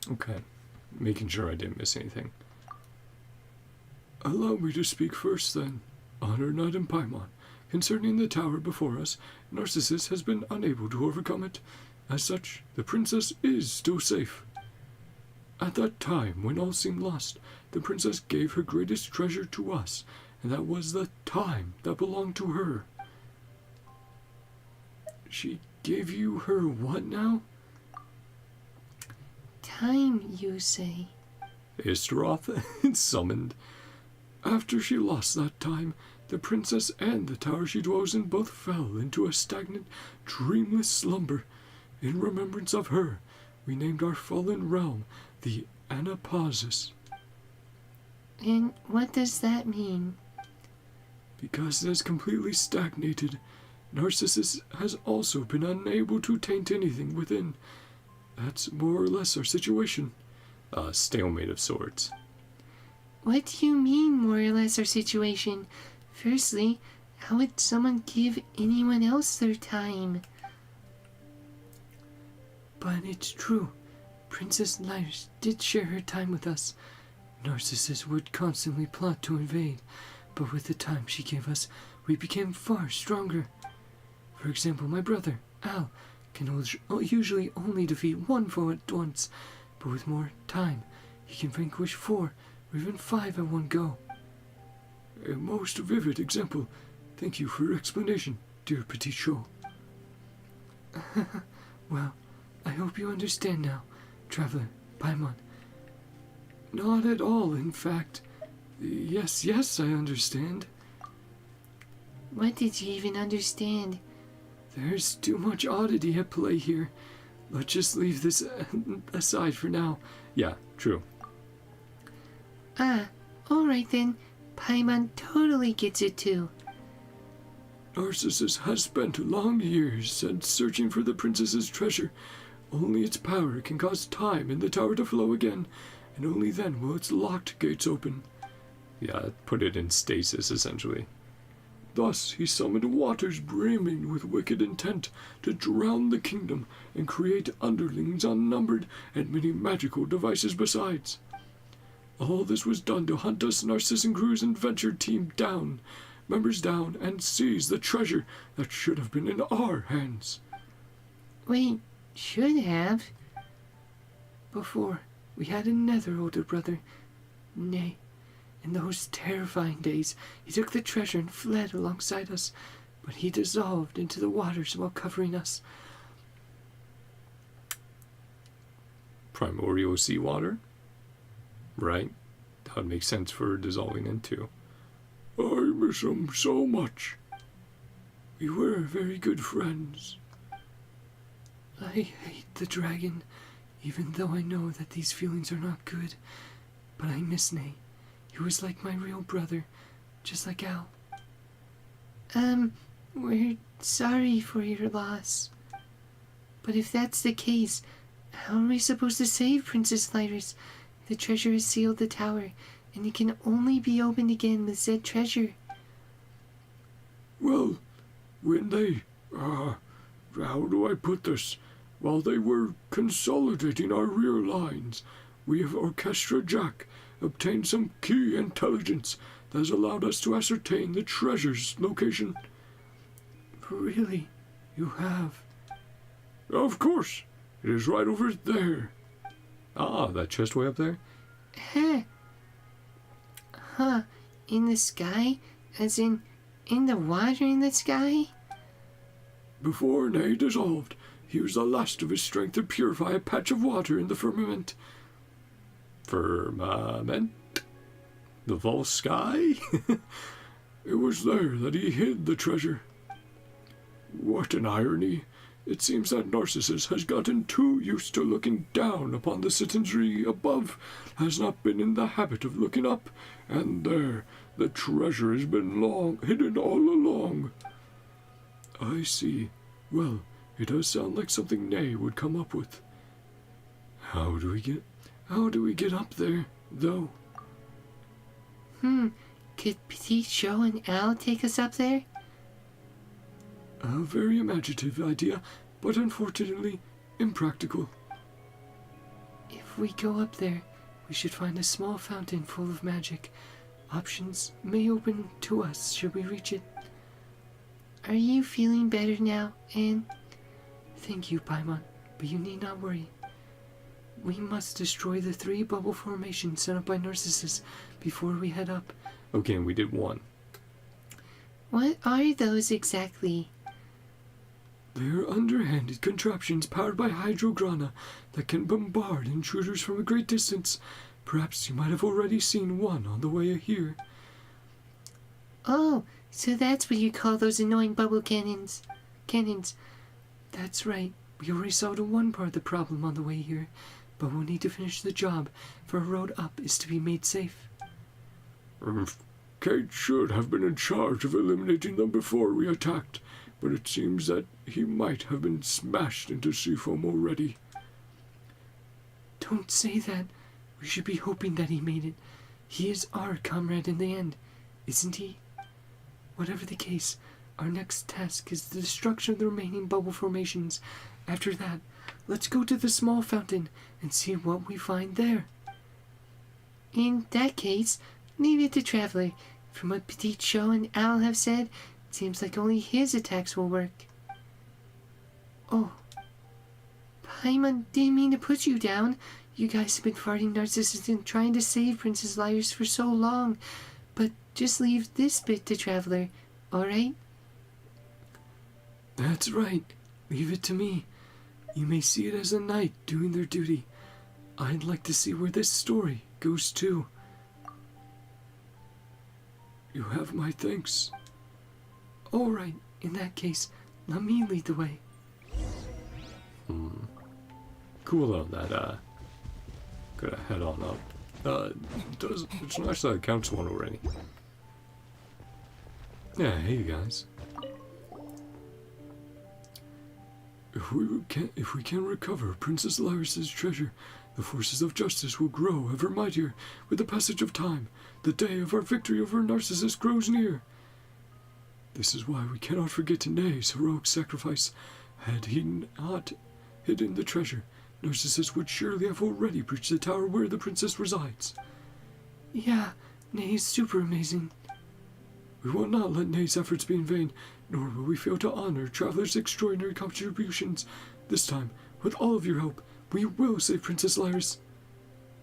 [SPEAKER 1] Okay. Making sure I didn't miss anything. Allow me to speak first, then. Honor Knight and Paimon. Concerning the tower before us, Narcissus has been unable to overcome it. As such, the princess is still safe. At that time, when all seemed lost, the princess gave her greatest treasure to us, and that was the time that belonged to her. She gave you her what now? Time, you say? Istaroth summoned. After she lost that time, the princess and the tower she dwells in both fell into a stagnant, dreamless slumber. In remembrance of her, we named our fallen realm the Anapausis. And what does that mean? Because it has completely stagnated. Narcissus has also been unable to taint anything within. That's more or less our situation. A stalemate of sorts. What do you mean, more or less our situation? Firstly, how would someone give anyone else their time? But it's true. Princess Lyris did share her time with us. Narcissus would constantly plot to invade, but with the time she gave us, we became far stronger. For example, my brother, Al, can usually only defeat one foe at once, but with more time, he can vanquish 4 or even 5 at one go. A most vivid example. Thank you for your explanation, dear Petit Chou. Well, I hope you understand now, Traveler, Paimon. Not at all, in fact. Yes, I understand. What did you even understand? There's too much oddity at play here. Let's just leave this aside for now. Yeah, true.
[SPEAKER 2] Alright then, Paimon totally gets it too.
[SPEAKER 1] Narcissus has spent long years searching for the princess's treasure. Only its power can cause time in the tower to flow again, and only then will its locked gates open. Yeah, put it in stasis, essentially. Thus he summoned waters brimming with wicked intent to drown the kingdom and create underlings unnumbered and many magical devices besides. All this was done to hunt us Narzissenkreuz adventure team down, members down, and seize the treasure that should have been in our hands.
[SPEAKER 2] Wait, should have? Before, we had another older brother. Nay, in those terrifying days, he took the treasure and fled alongside us, but he dissolved into the waters while covering us.
[SPEAKER 1] Primordial seawater? Right? That would make sense for dissolving into. I miss him so much. We were very good friends.
[SPEAKER 2] I hate the dragon, even though I know that these feelings are not good. But I miss Nay. He was like my real brother, just like Al. We're sorry for your loss. But if that's the case, how are we supposed to save Princess Lyris? The treasure has sealed the tower, and it can only be opened again with said treasure.
[SPEAKER 1] Well, when they, how do I put this? While they were consolidating our rear lines, we of Orchestra Jack obtained some key intelligence that has allowed us to ascertain the treasure's location.
[SPEAKER 2] Really? You have?
[SPEAKER 1] Of course. It is right over there. Ah, that chest way up there?
[SPEAKER 2] Huh. In the sky? As in the water in the sky?
[SPEAKER 1] Before Nay dissolved, he used the last of his strength to purify a patch of water in the firmament. Firmament? The false sky? It was there that he hid the treasure. What an irony. It seems that Narcissus has gotten too used to looking down upon the citizenry above, has not been in the habit of looking up, and there the treasure has been long hidden all along. I see. Well, it does sound like something Nay would come up with. How do we get up there, though?
[SPEAKER 2] Could Petite Show and Al take us up there?
[SPEAKER 1] A very imaginative idea, but unfortunately impractical.
[SPEAKER 2] If we go up there, we should find a small fountain full of magic. Options may open to us should we reach it. Are you feeling better now, Anne? Thank you, Paimon, but you need not worry. We must destroy the 3 bubble formations set up by Narcissus before we head up.
[SPEAKER 1] Okay, and we did 1.
[SPEAKER 2] What are those exactly?
[SPEAKER 1] They're underhanded contraptions powered by hydrograna that can bombard intruders from a great distance. Perhaps you might have already seen one on the way here.
[SPEAKER 2] Oh, so that's what you call those annoying bubble cannons. That's right. We already solved one part of the problem on the way here, but we'll need to finish the job, for a road up is to be made safe.
[SPEAKER 1] Kate should have been in charge of eliminating them before we attacked, but it seems that he might have been smashed into seafoam already.
[SPEAKER 2] Don't say that. We should be hoping that he made it. He is our comrade in the end, isn't he? Whatever the case, our next task is the destruction of the remaining bubble formations. After that, let's go to the small fountain and see what we find there. In that case, leave it to Traveler. From what Petite Show and Al have said, it seems like only his attacks will work. Oh. Paimon didn't mean to put you down. You guys have been fighting Narcissus and trying to save Princess Lyris for so long. But just leave this bit to Traveler, alright?
[SPEAKER 1] That's right. Leave it to me. You may see it as a knight doing their duty. I'd like to see where this story goes too. You have my thanks.
[SPEAKER 2] Alright, in that case, let me lead the way.
[SPEAKER 1] Cool though, that, gotta head on up. It's nice that it counts one already. Yeah, hey you guys. If we can recover Princess Lyris's treasure, the forces of justice will grow ever mightier with the passage of time. The day of our victory over Narcissus grows near. This is why we cannot forget Nay's heroic sacrifice. Had he not hidden the treasure, Narcissus would surely have already breached the tower where the princess resides.
[SPEAKER 2] Yeah, Nay is super amazing.
[SPEAKER 1] We will not let Nay's efforts be in vain, nor will we fail to honor Traveler's extraordinary contributions. This time, with all of your help, we will save Princess Lyris.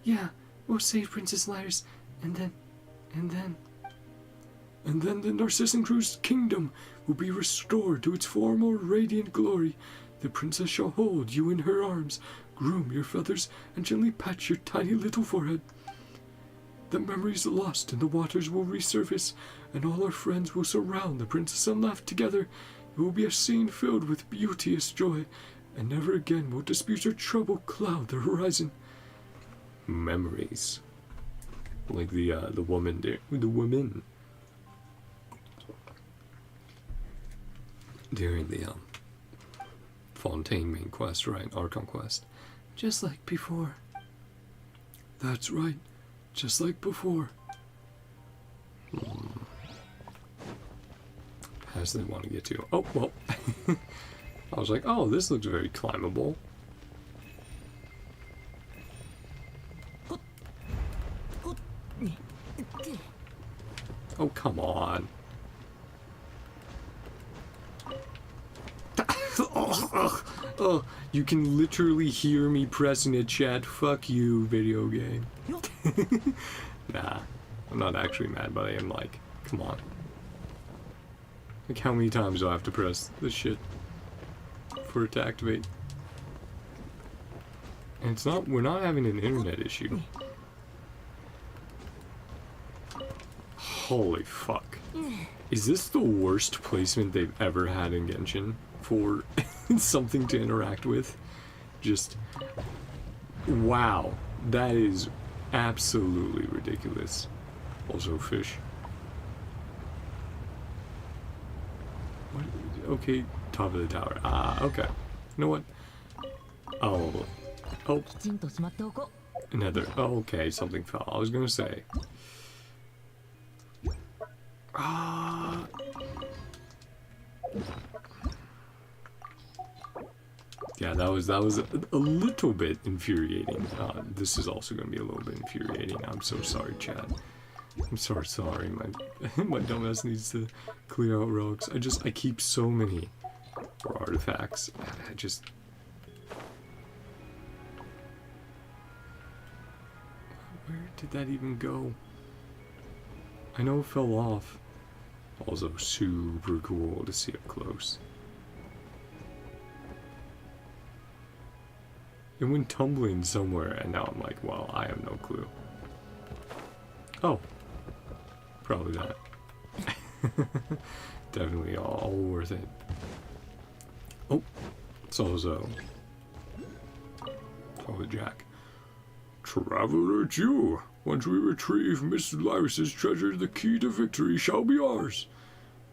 [SPEAKER 2] Yeah, we'll save Princess Lyris, and then
[SPEAKER 1] the Narzissenkreuz kingdom will be restored to its former radiant glory. The princess shall hold you in her arms, groom your feathers, and gently pat your tiny little forehead. The memories lost in the waters will resurface, and all our friends will surround the princess and laugh together. It will be a scene filled with beauteous joy, and never again will dispute or trouble cloud the horizon. Memories. Like the woman there. The woman. During the, Fontaine main quest, right? Archon quest.
[SPEAKER 2] just like before.
[SPEAKER 1] That's right. Just like before. As they want to get to. Oh, well. I was like, oh, this looks very climbable. Oh, come on. Oh, you can literally hear me pressing it, chat. Fuck you, video game. Nah, I'm not actually mad, but I am like, come on. Like, how many times do I have to press this shit for it to activate? And it's not, we're not having an internet issue. Holy fuck. Is this the worst placement they've ever had in Genshin for something to interact with? Just, wow. That is absolutely ridiculous. Also fish. What? Okay, top of the tower. Ah, okay. You know what? Oh. Another. Oh, okay, something fell. I was gonna say. Yeah, that was a little bit infuriating. This is also going to be a little bit infuriating. I'm so sorry, Chad. I'm so sorry. My dumbass needs to clear out relics. I keep so many artifacts. Where did that even go? I know it fell off. Also super cool to see up close. It went tumbling somewhere, and now I'm like, well, I have no clue. Oh. Probably that. Definitely all worth it. Oh. It's also... Oh, the Jack. Traveler, it's you. Once we retrieve Miss Lyris's treasure, the key to victory shall be ours.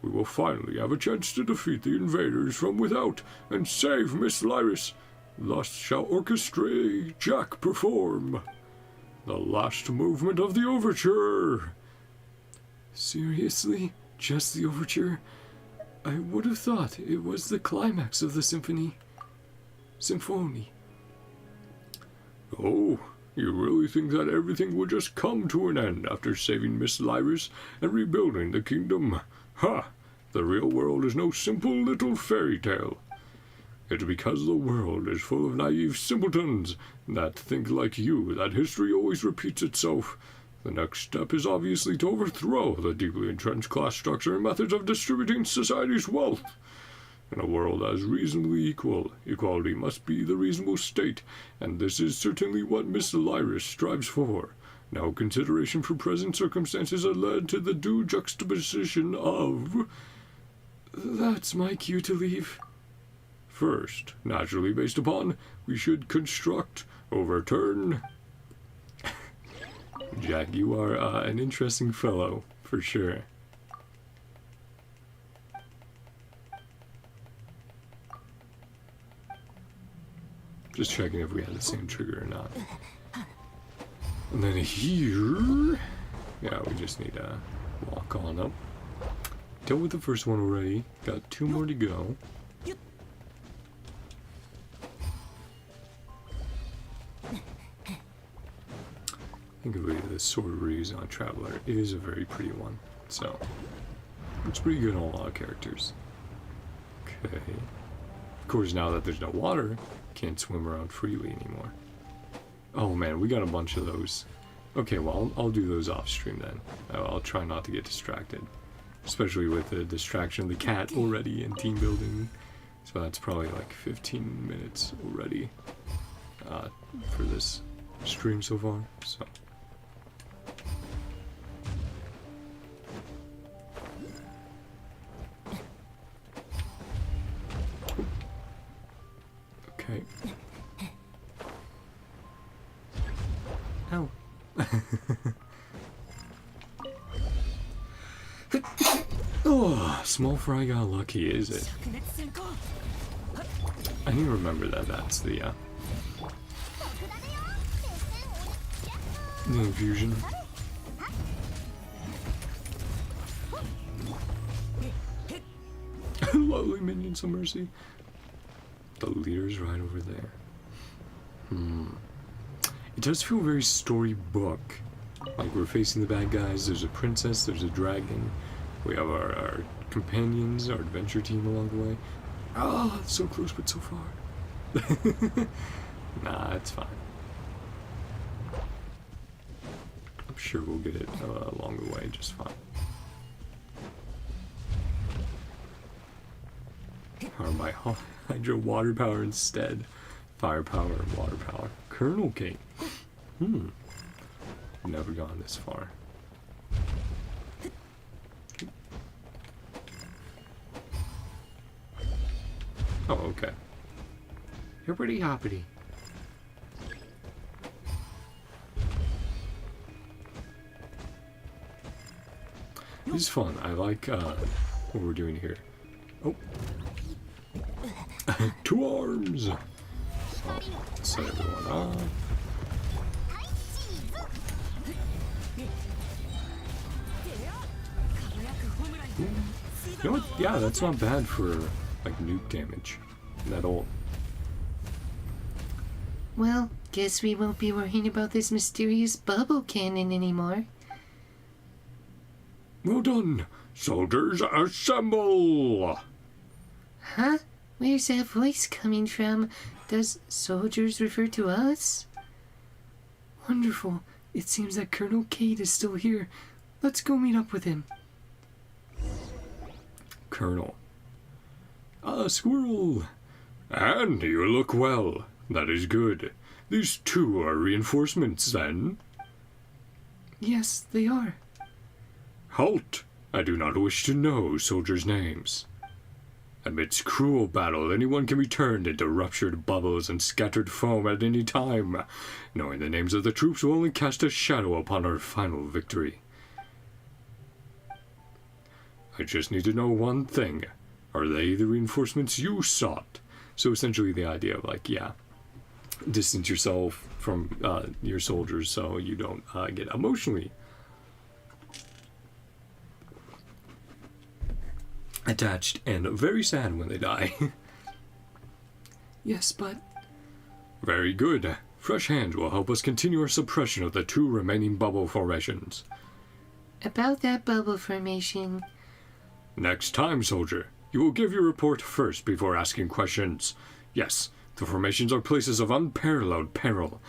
[SPEAKER 1] We will finally have a chance to defeat the invaders from without and save Miss Lyris. Thus shall Orchestre Jack perform. The last movement of the overture. Seriously? Just the overture? I would have thought it was the climax of the symphony. Oh, you really think that everything will just come to an end after saving Miss Lyris and rebuilding the kingdom? Ha! The real world is no simple little fairy tale. It's because the world is full of naive simpletons that think like you that history always repeats itself. The next step is obviously to overthrow the deeply entrenched class structure and methods of distributing society's wealth. In a world as reasonably equal, equality must be the reasonable state, and this is certainly what Miss Lyris strives for. Now, consideration for present circumstances has led to the due juxtaposition of... That's my cue to leave. First, naturally based upon, we should construct, overturn... Jack, you are an interesting fellow, for sure. Just checking if we had the same trigger or not. And then here... Yeah, we just need to walk on up. Dealt with the first one already. Got 2 more to go. I think the sword we're using on Traveler is a very pretty one. So, it's pretty good on a lot of characters. Okay. Of course, now that there's no water, can't swim around freely anymore. Oh man, we got a bunch of those. Okay, well, I'll do those off stream then. I'll try not to get distracted. Especially with the distraction of the cat already in team building. So that's probably like 15 minutes already for this stream so far. So. Okay.
[SPEAKER 2] Oh.
[SPEAKER 1] Oh, small fry got lucky, is it? I need to remember that that's the infusion. Lovely minions of mercy. The leader's right over there. It does feel very storybook. Like we're facing the bad guys, there's a princess, there's a dragon. We have our companions, our adventure team along the way. Oh, it's so close but so far. Nah, it's fine. I'm sure we'll get it along the way just fine. Or my hydro water power instead. Firepower and water power. Colonel King. Never gone this far. Oh, okay.
[SPEAKER 2] You're pretty hoppity.
[SPEAKER 1] This is fun. I like what we're doing here. Oh. 2 arms! Oh, set everyone up. You know what? Yeah, that's not bad for, like, nuke damage. That old.
[SPEAKER 2] Well, guess we won't be worrying about this mysterious bubble cannon anymore.
[SPEAKER 1] Well done! Soldiers, assemble!
[SPEAKER 2] Huh? Where's that voice coming from? Does soldiers refer to us?
[SPEAKER 3] Wonderful. It seems that Colonel Cade is still here. Let's go meet up with him.
[SPEAKER 1] Colonel. Squirrel! And you look well. That is good. These 2 are reinforcements, then?
[SPEAKER 3] Yes, they are.
[SPEAKER 1] Halt! I do not wish to know soldiers' names. Amidst cruel battle, anyone can be turned into ruptured bubbles and scattered foam at any time. Knowing the names of the troops will only cast a shadow upon our final victory. I just need to know one thing. Are they the reinforcements you sought? So essentially the idea of, like, yeah, distance yourself from your soldiers so you don't get emotionally attached and very sad when they die.
[SPEAKER 3] Yes, but...
[SPEAKER 1] Very good. Fresh hands will help us continue our suppression of the 2 remaining bubble formations.
[SPEAKER 2] About that bubble formation...
[SPEAKER 1] Next time, soldier, you will give your report first before asking questions. Yes, the formations are places of unparalleled peril,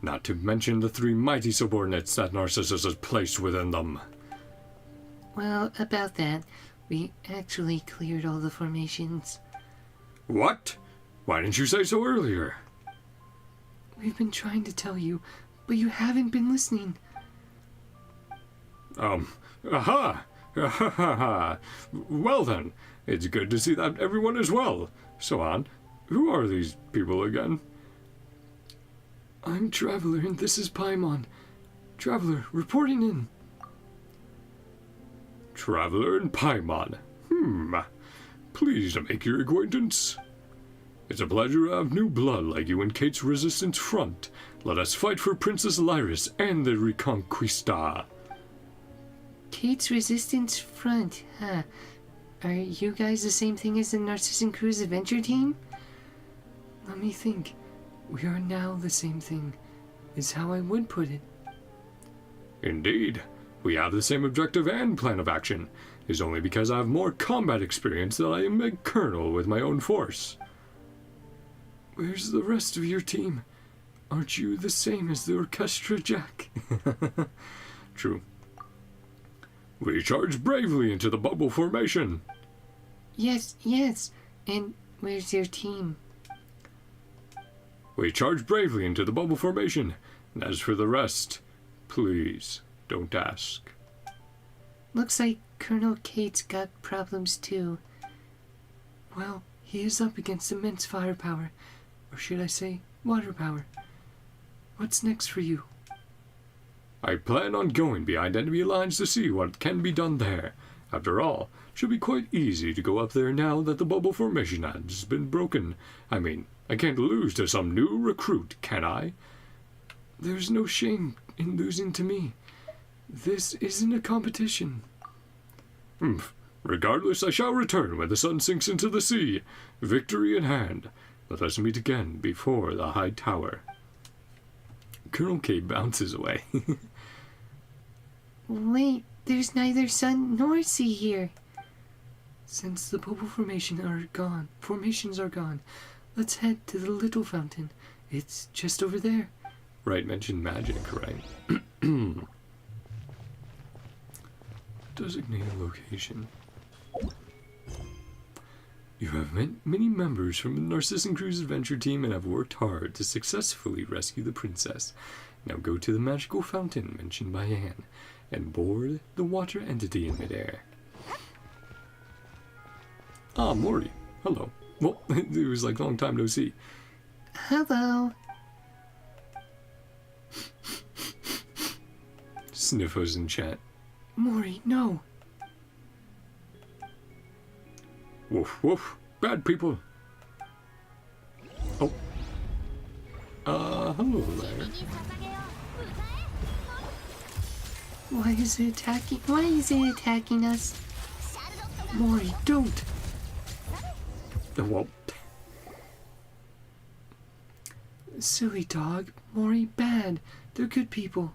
[SPEAKER 1] not to mention the 3 mighty subordinates that Narcissus has placed within them.
[SPEAKER 2] Well, about that, we actually cleared all the formations.
[SPEAKER 1] What? Why didn't you say so earlier?
[SPEAKER 3] We've been trying to tell you, but you haven't been listening.
[SPEAKER 1] Aha! Well then, it's good to see that everyone is well. So on, who are these people again?
[SPEAKER 3] I'm Traveler and this is Paimon.
[SPEAKER 1] Traveler, reporting in. Traveler in Paimon. Pleased to make your acquaintance. It's a pleasure to have new blood like you in Kate's resistance front. Let us fight for Princess Lyris and the Reconquista.
[SPEAKER 2] Kate's resistance front, huh? Are you guys the same thing as the Narzissenkreuz adventure team?
[SPEAKER 3] Let me think. We are now the same thing, is how I would put it.
[SPEAKER 1] Indeed. We have the same objective and plan of action. It's only because I have more combat experience that I am a colonel with my own force.
[SPEAKER 3] Where's the rest of your team? Aren't you the same as the orchestra, Jack?
[SPEAKER 1] True. We charge bravely into the bubble formation.
[SPEAKER 2] Yes. And where's your team?
[SPEAKER 1] We charge bravely into the bubble formation. And as for the rest, please don't ask.
[SPEAKER 2] Looks like Colonel Kate's got problems too.
[SPEAKER 3] Well, he is up against immense firepower. Or should I say, water power. What's next for you?
[SPEAKER 1] I plan on going behind enemy lines to see what can be done there. After all, it should be quite easy to go up there now that the bubble formation has been broken. I mean, I can't lose to some new recruit, can I?
[SPEAKER 3] There's no shame in losing to me. This isn't a competition.
[SPEAKER 1] Regardless, I shall return when the sun sinks into the sea. Victory in hand. Let us meet again before the high tower. Colonel K bounces away.
[SPEAKER 2] Wait, there's neither sun nor sea here.
[SPEAKER 3] Since the bubble formations are gone, let's head to the little fountain. It's just over there.
[SPEAKER 1] Right, mention magic, right? Designated location. You have met many members from the Narzissenkreuz adventure team and have worked hard to successfully rescue the princess. Now go to the magical fountain mentioned by Anne and board the water entity in midair. Ah, Mori. Hello. Well, it was like long time no see.
[SPEAKER 2] Hello.
[SPEAKER 1] Sniffers in chat.
[SPEAKER 3] Mori, no.
[SPEAKER 1] Woof, woof. Bad people. Oh. Hello there.
[SPEAKER 2] Why is it attacking us?
[SPEAKER 3] Mori, don't.
[SPEAKER 1] Well.
[SPEAKER 3] Silly dog. Mori, bad. They're good people.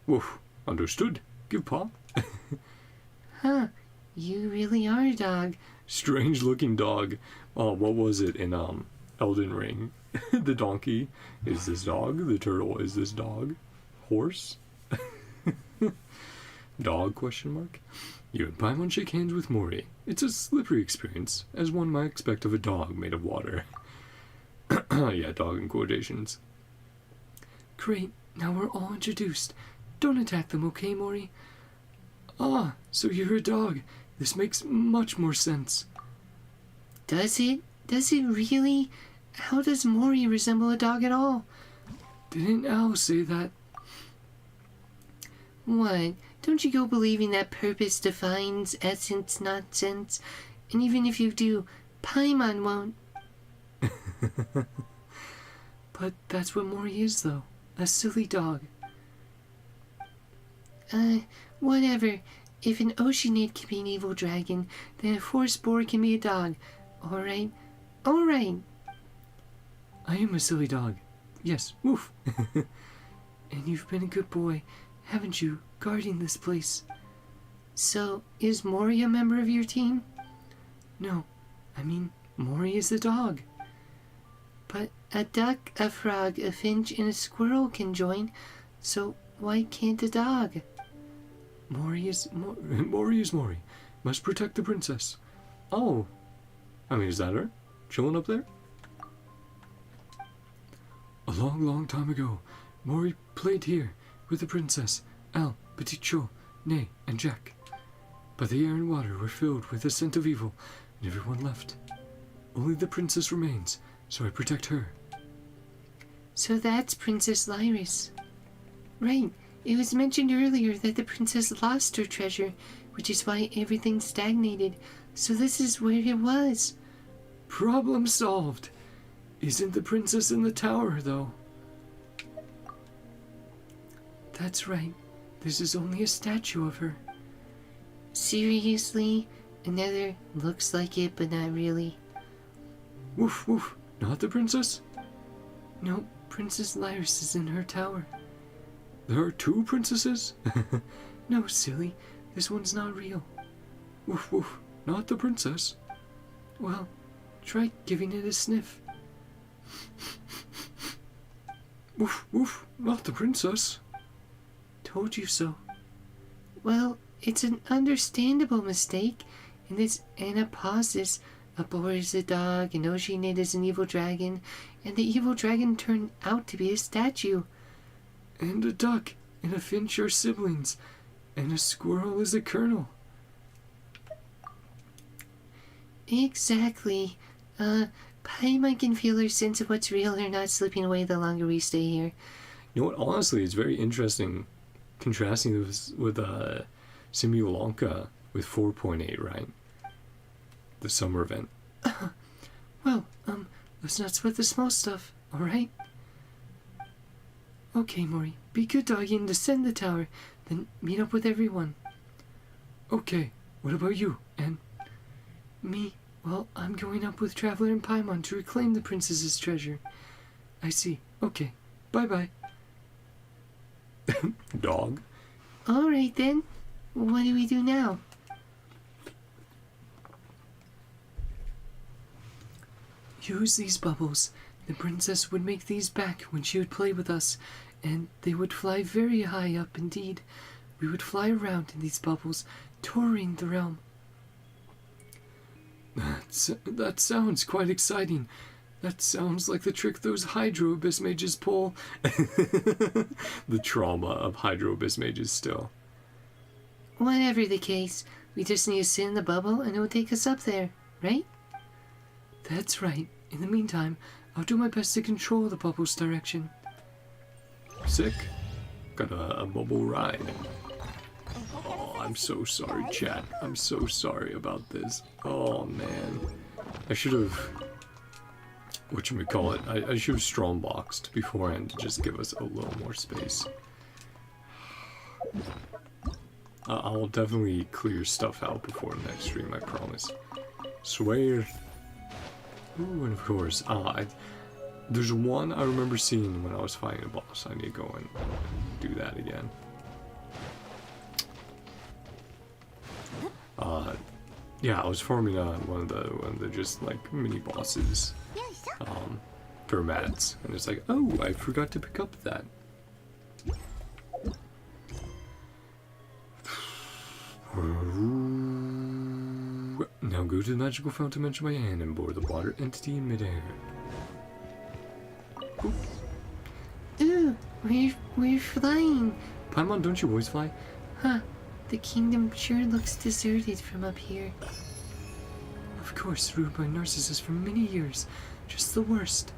[SPEAKER 1] Woof. Understood. Give paw.
[SPEAKER 2] Huh. You really are a dog.
[SPEAKER 1] Strange looking dog. Oh, what was it in Elden Ring? The donkey is this dog. The turtle is this dog. Horse? Dog question mark? You and Paimon shake hands with Mori. It's a slippery experience, as one might expect of a dog made of water. Yeah, dog in quotations.
[SPEAKER 3] Great, now we're all introduced. Don't attack them, okay, Mori? Ah, so you're a dog. This makes much more sense.
[SPEAKER 2] Does it? Does it really? How does Mori resemble a dog at all?
[SPEAKER 3] Didn't Al say that?
[SPEAKER 2] What? Don't you go believing that purpose defines essence, not sense? And even if you do, Paimon won't.
[SPEAKER 3] But that's what Mori is, though. A silly dog.
[SPEAKER 2] Whatever. If an Oceanid can be an evil dragon, then a forest boar can be a dog. Alright? Alright.
[SPEAKER 3] I am a silly dog. Yes, woof. And you've been a good boy, haven't you, guarding this place?
[SPEAKER 2] So, is Mori a member of your team?
[SPEAKER 3] No, I mean, Mori is the dog.
[SPEAKER 2] But a duck, a frog, a finch, and a squirrel can join, so why can't a dog?
[SPEAKER 3] Mori is Mori. Must protect the princess.
[SPEAKER 1] Oh. I mean, is that her? Chilling up there?
[SPEAKER 3] A long, long time ago, Mori played here with the princess, Al, Petit Cho, Nay, and Jack. But the air and water were filled with the scent of evil, and everyone left. Only the princess remains, so I protect her.
[SPEAKER 2] So that's Princess Lyris. Right. It was mentioned earlier that the princess lost her treasure, which is why everything stagnated. So this is where it was.
[SPEAKER 1] Problem solved. Isn't the princess in the tower, though?
[SPEAKER 2] That's right. This is only a statue of her. Seriously? Another looks like it, but not really.
[SPEAKER 1] Woof, woof. Not the princess?
[SPEAKER 2] No, Princess Lyris is in her tower.
[SPEAKER 1] There are two princesses?
[SPEAKER 2] No, silly. This one's not real.
[SPEAKER 1] Woof, woof. Not the princess.
[SPEAKER 2] Well, try giving it a sniff.
[SPEAKER 1] Woof, woof. Not the princess.
[SPEAKER 2] Told you so. Well, it's an understandable mistake. Anna pauses. Upor is a dog, and Oshinid is an evil dragon, and the evil dragon turned out to be a statue.
[SPEAKER 1] And a duck, and a finch are siblings, and a squirrel is a colonel.
[SPEAKER 2] Exactly. Paimon can feel her sense of what's real or not slipping away the longer we stay here.
[SPEAKER 1] You know what, honestly, it's very interesting contrasting this with Simulanka with 4.8, right? The summer event.
[SPEAKER 2] Well, let's not sweat the small stuff, alright? Okay, Mori, be good doggy and descend the tower, then meet up with everyone.
[SPEAKER 1] Okay, what about you, and?
[SPEAKER 2] Me? Well, I'm going up with Traveler and Paimon to reclaim the princess's treasure. I see. Okay, bye-bye.
[SPEAKER 1] Dog.
[SPEAKER 2] Alright then. What do we do now? Use these bubbles. The princess would make these back when she would play with us, and they would fly very high up indeed. We would fly around in these bubbles, touring the realm.
[SPEAKER 1] That sounds quite exciting. That sounds like the trick those Hydro Abyss mages pull. The trauma of Hydro Abyss mages still.
[SPEAKER 2] Whatever the case, we just need to sit in the bubble and it will take us up there, right? That's right. In the meantime, I'll do my best to control the bubble's direction.
[SPEAKER 1] Sick. Got a bubble ride. Oh, I'm so sorry, chat. I'm so sorry about this. Oh, man. I should have... whatchamacallit? I should have strong-boxed beforehand to just give us a little more space. I'll definitely clear stuff out before the next stream, I promise. Swear. Ooh, and of course, there's one I remember seeing when I was fighting a boss. I need to go and do that again. Yeah, I was farming on one of the just like mini bosses, for mats, and it's like, oh, I forgot to pick up that. Now go to the magical fountain mentioned by Anne and board the water entity in midair.
[SPEAKER 2] Ooh, we're flying.
[SPEAKER 1] Paimon, don't you always fly?
[SPEAKER 2] Huh, the kingdom sure looks deserted from up here.
[SPEAKER 1] Of course, ruled by Narcissus for many years. Just the worst.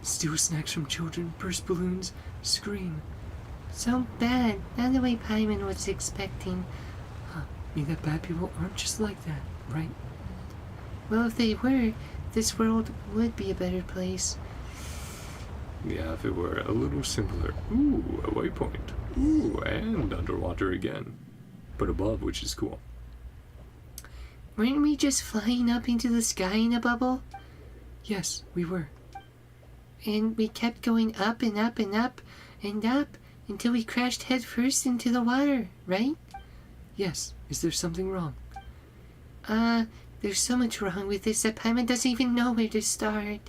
[SPEAKER 1] Steal snacks from children, burst balloons, scream.
[SPEAKER 2] So bad, not the way Paimon was expecting.
[SPEAKER 1] Mean that bad people aren't just like that, right?
[SPEAKER 2] Well, if they were, this world would be a better place.
[SPEAKER 1] Yeah, if it were a little simpler. Ooh, a waypoint. Ooh, and underwater again. But above, which is cool.
[SPEAKER 2] Weren't we just flying up into the sky in a bubble?
[SPEAKER 1] Yes, we were.
[SPEAKER 2] And we kept going up and up and up and up until we crashed headfirst into the water, right?
[SPEAKER 1] Yes. Is there something wrong?
[SPEAKER 2] There's so much wrong with this that Paimon doesn't even know where to start.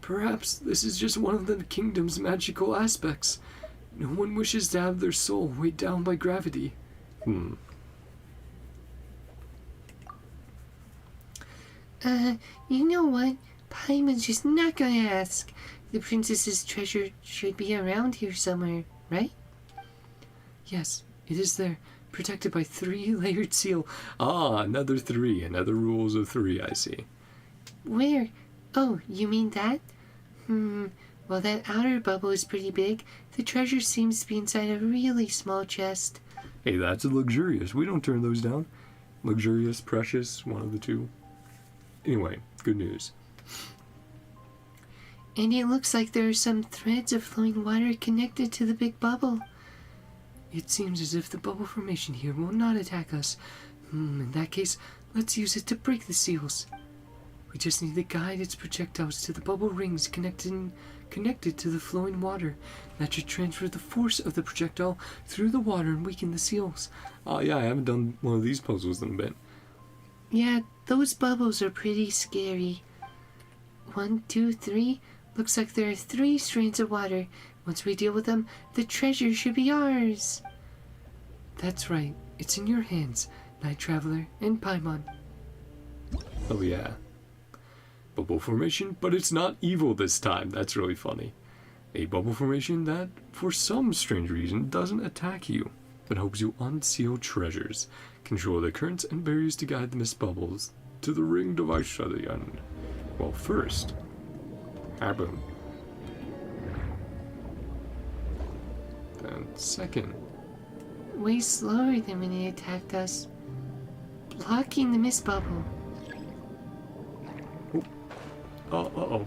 [SPEAKER 1] Perhaps this is just one of the kingdom's magical aspects. No one wishes to have their soul weighed down by gravity.
[SPEAKER 2] You know what? Paimon's just not gonna ask. The princess's treasure should be around here somewhere, right?
[SPEAKER 1] Yes, it is there. Protected by 3-layered seal. Ah, another 3. Another rules of 3, I see.
[SPEAKER 2] Where? Oh, you mean that? While that outer bubble is pretty big, the treasure seems to be inside a really small chest.
[SPEAKER 1] Hey, that's a luxurious. We don't turn those down. Luxurious, precious, one of the two. Anyway, good news.
[SPEAKER 2] And it looks like there are some threads of flowing water connected to the big bubble.
[SPEAKER 3] It seems as if the bubble formation here will not attack us. In that case, let's use it to break the seals. We just need to guide its projectiles to the bubble rings connected to the flowing water. That should transfer the force of the projectile through the water and weaken the seals.
[SPEAKER 1] Oh yeah, I haven't done one of these puzzles in a bit.
[SPEAKER 2] Yeah, those bubbles are pretty scary. 1, 2, 3. Looks like there are 3 strains of water. Once we deal with them, the treasure should be ours.
[SPEAKER 3] That's right. It's in your hands, Night Traveler and Paimon.
[SPEAKER 1] Oh yeah. Bubble formation, but it's not evil this time. That's really funny. A bubble formation that, for some strange reason, doesn't attack you, but helps you unseal treasures. Control the currents and barriers to guide the mist bubbles to the ring device at the end. Well, first, boom. Then second.
[SPEAKER 2] Way slower than when it attacked us. Blocking the mist bubble.
[SPEAKER 1] Uh-oh.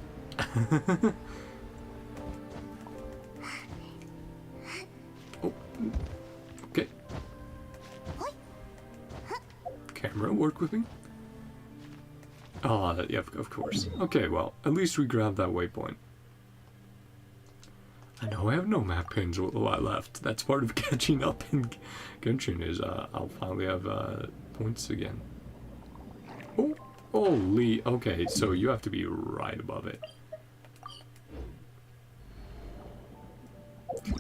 [SPEAKER 1] Oh, okay. Camera, work with me? Yeah, of course. Okay, well, at least we grabbed that waypoint. I know I have no map pins with a lot left. That's part of catching up in Genshin is I'll finally have points again. Oh, holy, okay, so you have to be right above it.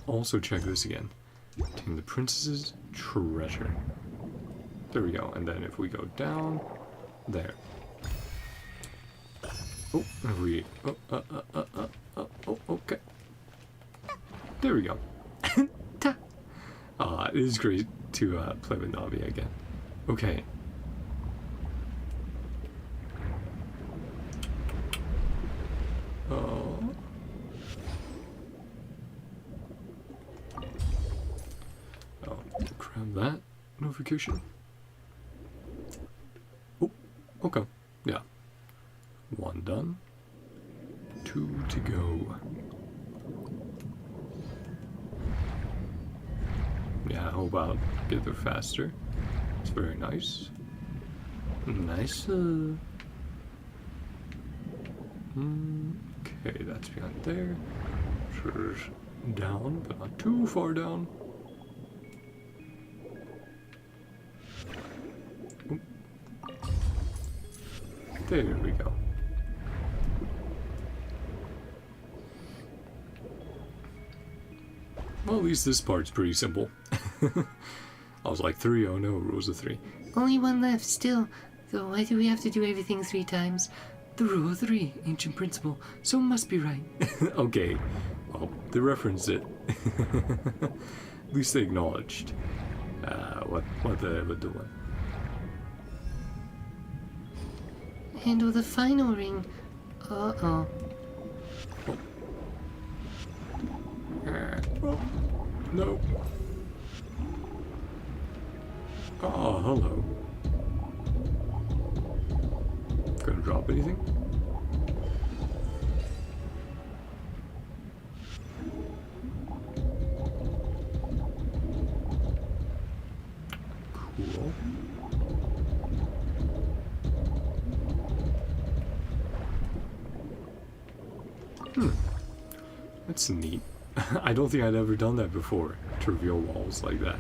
[SPEAKER 1] Also check this again. Obtain the princess's treasure. There we go, and then if we go down, there. Oh, and we, okay. There we go. It is great to play with Navi again. Okay. Grab that notification. Oh, okay. Yeah. 1 done. 2 to go. Yeah, I hope I'll get there faster. It's very nice. Nice. Okay, that's behind there. Down, but not too far down. Oop. There we go. Well, at least this part's pretty simple. I was like 3, oh no, rules of 3.
[SPEAKER 2] Only 1 left still. Though why do we have to do everything 3 times?
[SPEAKER 3] The rule of 3, ancient principle, so must be right.
[SPEAKER 1] Okay, well, they referenced it. At least they acknowledged what they were doing.
[SPEAKER 2] Handle the final ring. Uh-oh.
[SPEAKER 1] Oh, no. Oh, hello. Gonna drop anything? Cool. That's neat. I don't think I'd ever done that before, to reveal walls like that.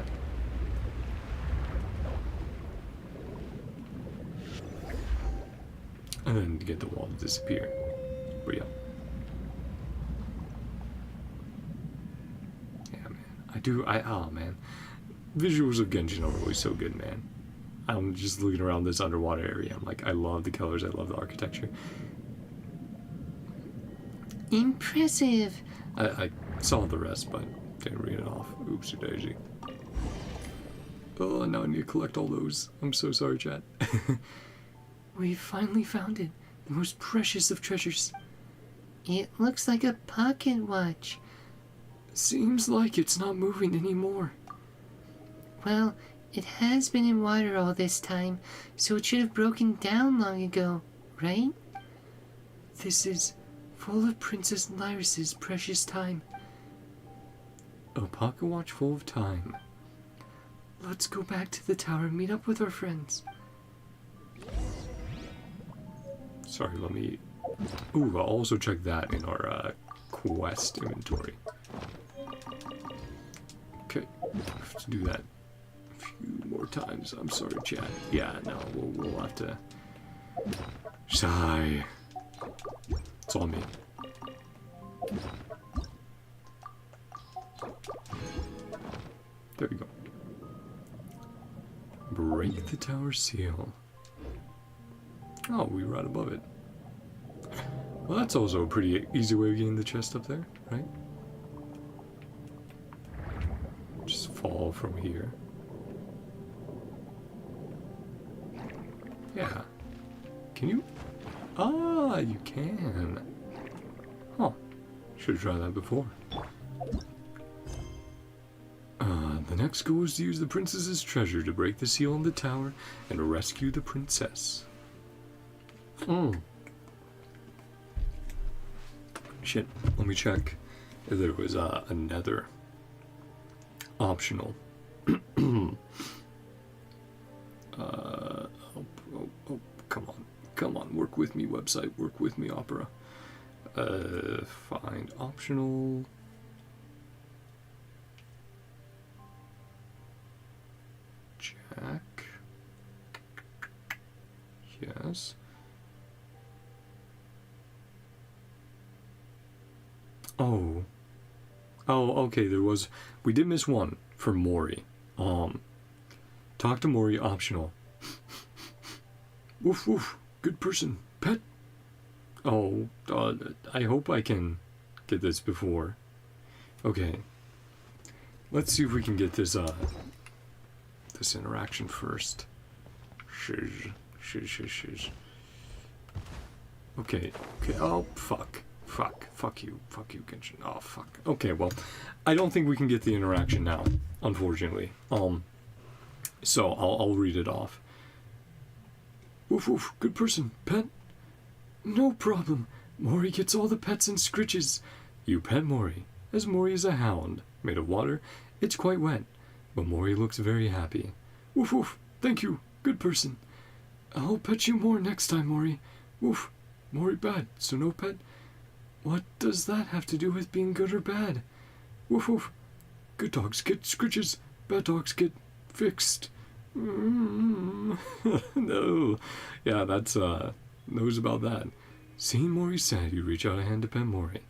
[SPEAKER 1] And then get the wall to disappear. But yeah. Yeah, man. Oh man. Visuals of Genshin are always so good, man. I'm just looking around this underwater area. I'm like, I love the colors, I love the architecture.
[SPEAKER 2] Impressive.
[SPEAKER 1] I saw the rest, but didn't read it off. Oopsie daisy. Oh, now I need to collect all those. I'm so sorry, chat.
[SPEAKER 3] We finally found it. The most precious of treasures.
[SPEAKER 2] It looks like a pocket watch.
[SPEAKER 1] Seems like it's not moving anymore.
[SPEAKER 2] Well, it has been in water all this time, so it should have broken down long ago, right?
[SPEAKER 1] This is full of Princess Lyris's precious time. A pocket watch full of time. Let's go back to the tower and meet up with our friends. Sorry, let me... Ooh, I'll also check that in our quest inventory. Okay, I have to do that a few more times. I'm sorry, chat. Yeah, no, we'll have to... Sigh. It's on me. There we go. Break the tower seal. Oh, we were right above it. Well, that's also a pretty easy way of getting the chest up there, right? Just fall from here. Yeah. Can you? Ah, you can. Huh. Should have tried that before. The next goal is to use the princess's treasure to break the seal in the tower and rescue the princess. Shit, let me check if there was another optional. Come on, work with me, website, work with me, Opera. Find optional. Check. Yes. Oh, okay, we did miss one for Mori. Talk to Mori, optional. Woof woof, good person, pet. Oh, I hope I can get this before. Okay. Let's see if we can get this, this interaction first. Shiz. Okay, oh, fuck you, Genshin. Oh, fuck. Okay, well, I don't think we can get the interaction now, unfortunately. So I'll read it off. Woof woof, good person, pet. No problem. Mori gets all the pets and scritches. You pet Mori, as Mori is a hound, made of water. It's quite wet, but Mori looks very happy. Woof woof, thank you, good person. I'll pet you more next time, Mori. Woof, Mori bad, so no pet. What does that have to do with being good or bad? Woof woof. Good dogs get scritches, bad dogs get fixed. No. Yeah, that's, knows about that. Seeing Mori sad, you reach out a hand to pet Mori.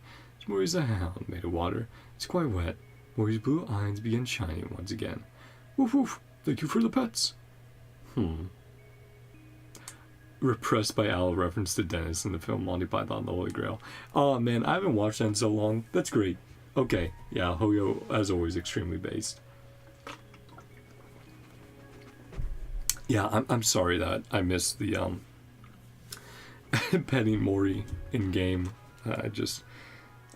[SPEAKER 1] Mori's a hound made of water. It's quite wet. Mori's blue eyes begin shining once again. Woof woof. Thank you for the pets. Repressed by Owl reference to Dennis in the film Monty Python the Holy Grail. Oh man, I haven't watched that in so long. That's great. Okay, yeah, Hoyo, as always, extremely based. Yeah, I'm sorry that I missed the petting Mori in game. I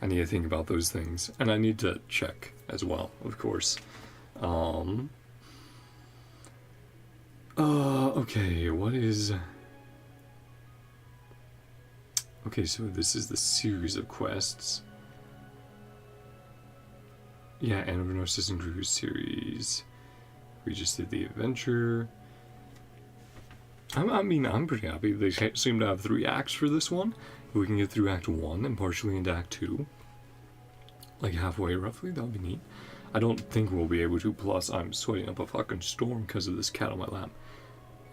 [SPEAKER 1] need to think about those things, and I need to check as well, of course. Okay, what is... Okay, so this is the series of quests. Yeah, End of Narzissenkreuz series. We just did the adventure. I'm pretty happy. They seem to have 3 acts for this one. If we can get through Act 1 and partially into Act 2, like halfway roughly, that would be neat. I don't think we'll be able to, plus I'm sweating up a fucking storm because of this cat on my lap.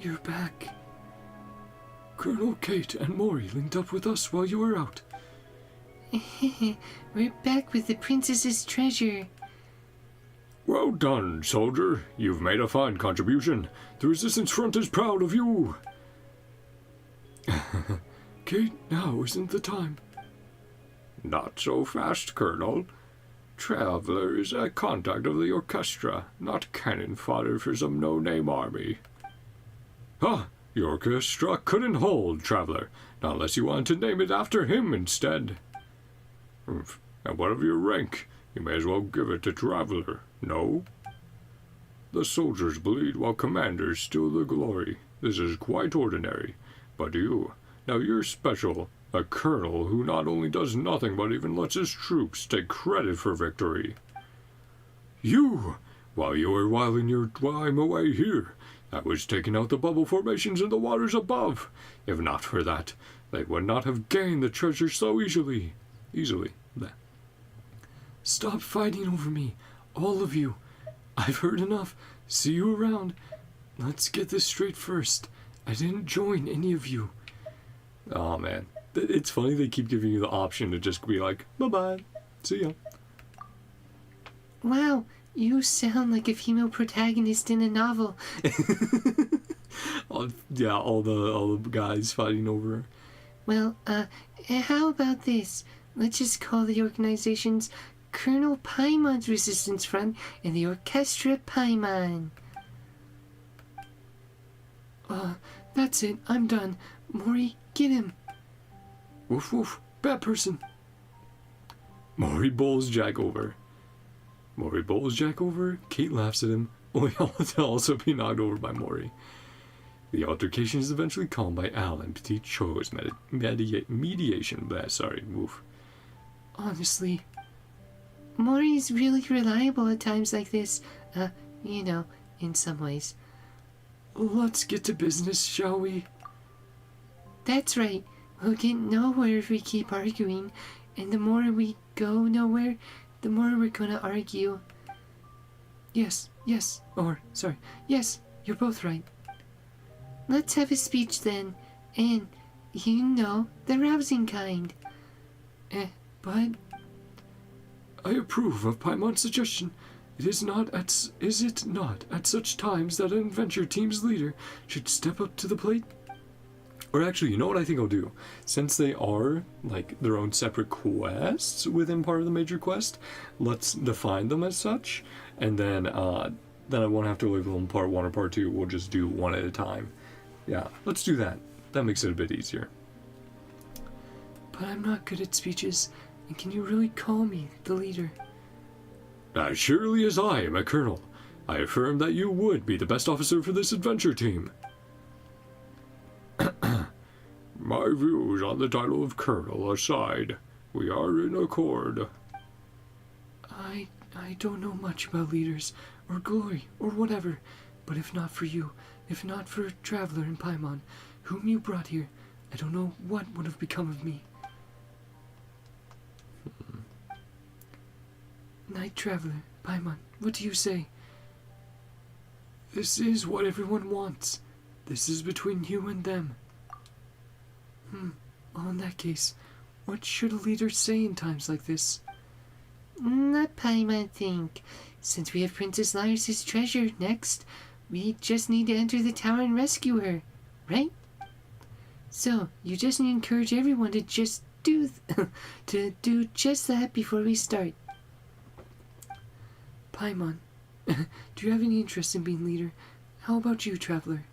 [SPEAKER 1] You're back. Colonel Kate and Mori linked up with us while you were out.
[SPEAKER 2] We're back with the princess's treasure.
[SPEAKER 1] Well done, soldier. You've made a fine contribution. The Resistance Front is proud of you. Kate, now isn't the time. Not so fast, Colonel. Traveler is a contact of the orchestra, not cannon fodder for some no-name army. Ah, the orchestra couldn't hold, Traveler, not unless you want to name it after him instead. And whatever your rank, you may as well give it to Traveler, no? The soldiers bleed while commanders steal the glory. This is quite ordinary. But now you're special. A colonel who not only does nothing but even lets his troops take credit for victory. While you were whiling your time away here, I was taking out the bubble formations in the waters above. If not for that, they would not have gained the treasure so easily.
[SPEAKER 2] Stop fighting over me, all of you. I've heard enough. See you around. Let's get this straight first. I didn't join any of you.
[SPEAKER 1] Oh man, it's funny they keep giving you the option to just be like, bye-bye, see ya.
[SPEAKER 2] Wow, you sound like a female protagonist in a novel.
[SPEAKER 1] All the guys fighting over her.
[SPEAKER 2] Well, how about this? Let's just call the organizations Colonel Paimon's Resistance Front and the Orchestra Paimon. That's it. I'm done. Mori, get him.
[SPEAKER 1] Woof woof, bad person. Mori bowls Jack over. Kate laughs at him, only to also be knocked over by Mori. The altercation is eventually calmed by Al and Petit Cho's mediation. Woof.
[SPEAKER 2] Honestly, Mori's really reliable at times like this. In some ways. Let's get to business, shall we? That's right. We'll get nowhere if we keep arguing, and the more we go nowhere, the more we're gonna argue. Yes, yes, you're both right. Let's have a speech then, and, the rousing kind. But I approve of Paimon's suggestion. Is it not at such times that an adventure team's leader should step up to the plate?
[SPEAKER 1] Or actually, you know what I think I'll do? Since they are, their own separate quests within part of the major quest, let's define them as such, and then I won't have to label them part 1 or part 2, we'll just do one at a time. Yeah, let's do that. That makes it a bit easier.
[SPEAKER 2] But I'm not good at speeches, and can you really call me the leader?
[SPEAKER 1] As surely as I am a colonel, I affirm that you would be the best officer for this adventure team. My views on the title of colonel aside, we are in accord.
[SPEAKER 2] I don't know much about leaders, or glory, or whatever, but if not for you, if not for Traveler and Paimon, whom you brought here, I don't know what would have become of me. Night Traveler, Paimon, what do you say? This is what everyone wants. This is between you and them. Well, in that case, what should a leader say in times like this? Let Paimon think. Since we have Princess Lyris' treasure next, we just need to enter the tower and rescue her, right? So, you just need to encourage everyone to just do just that before we start. Paimon, do you have any interest in being leader? How about you, Traveler?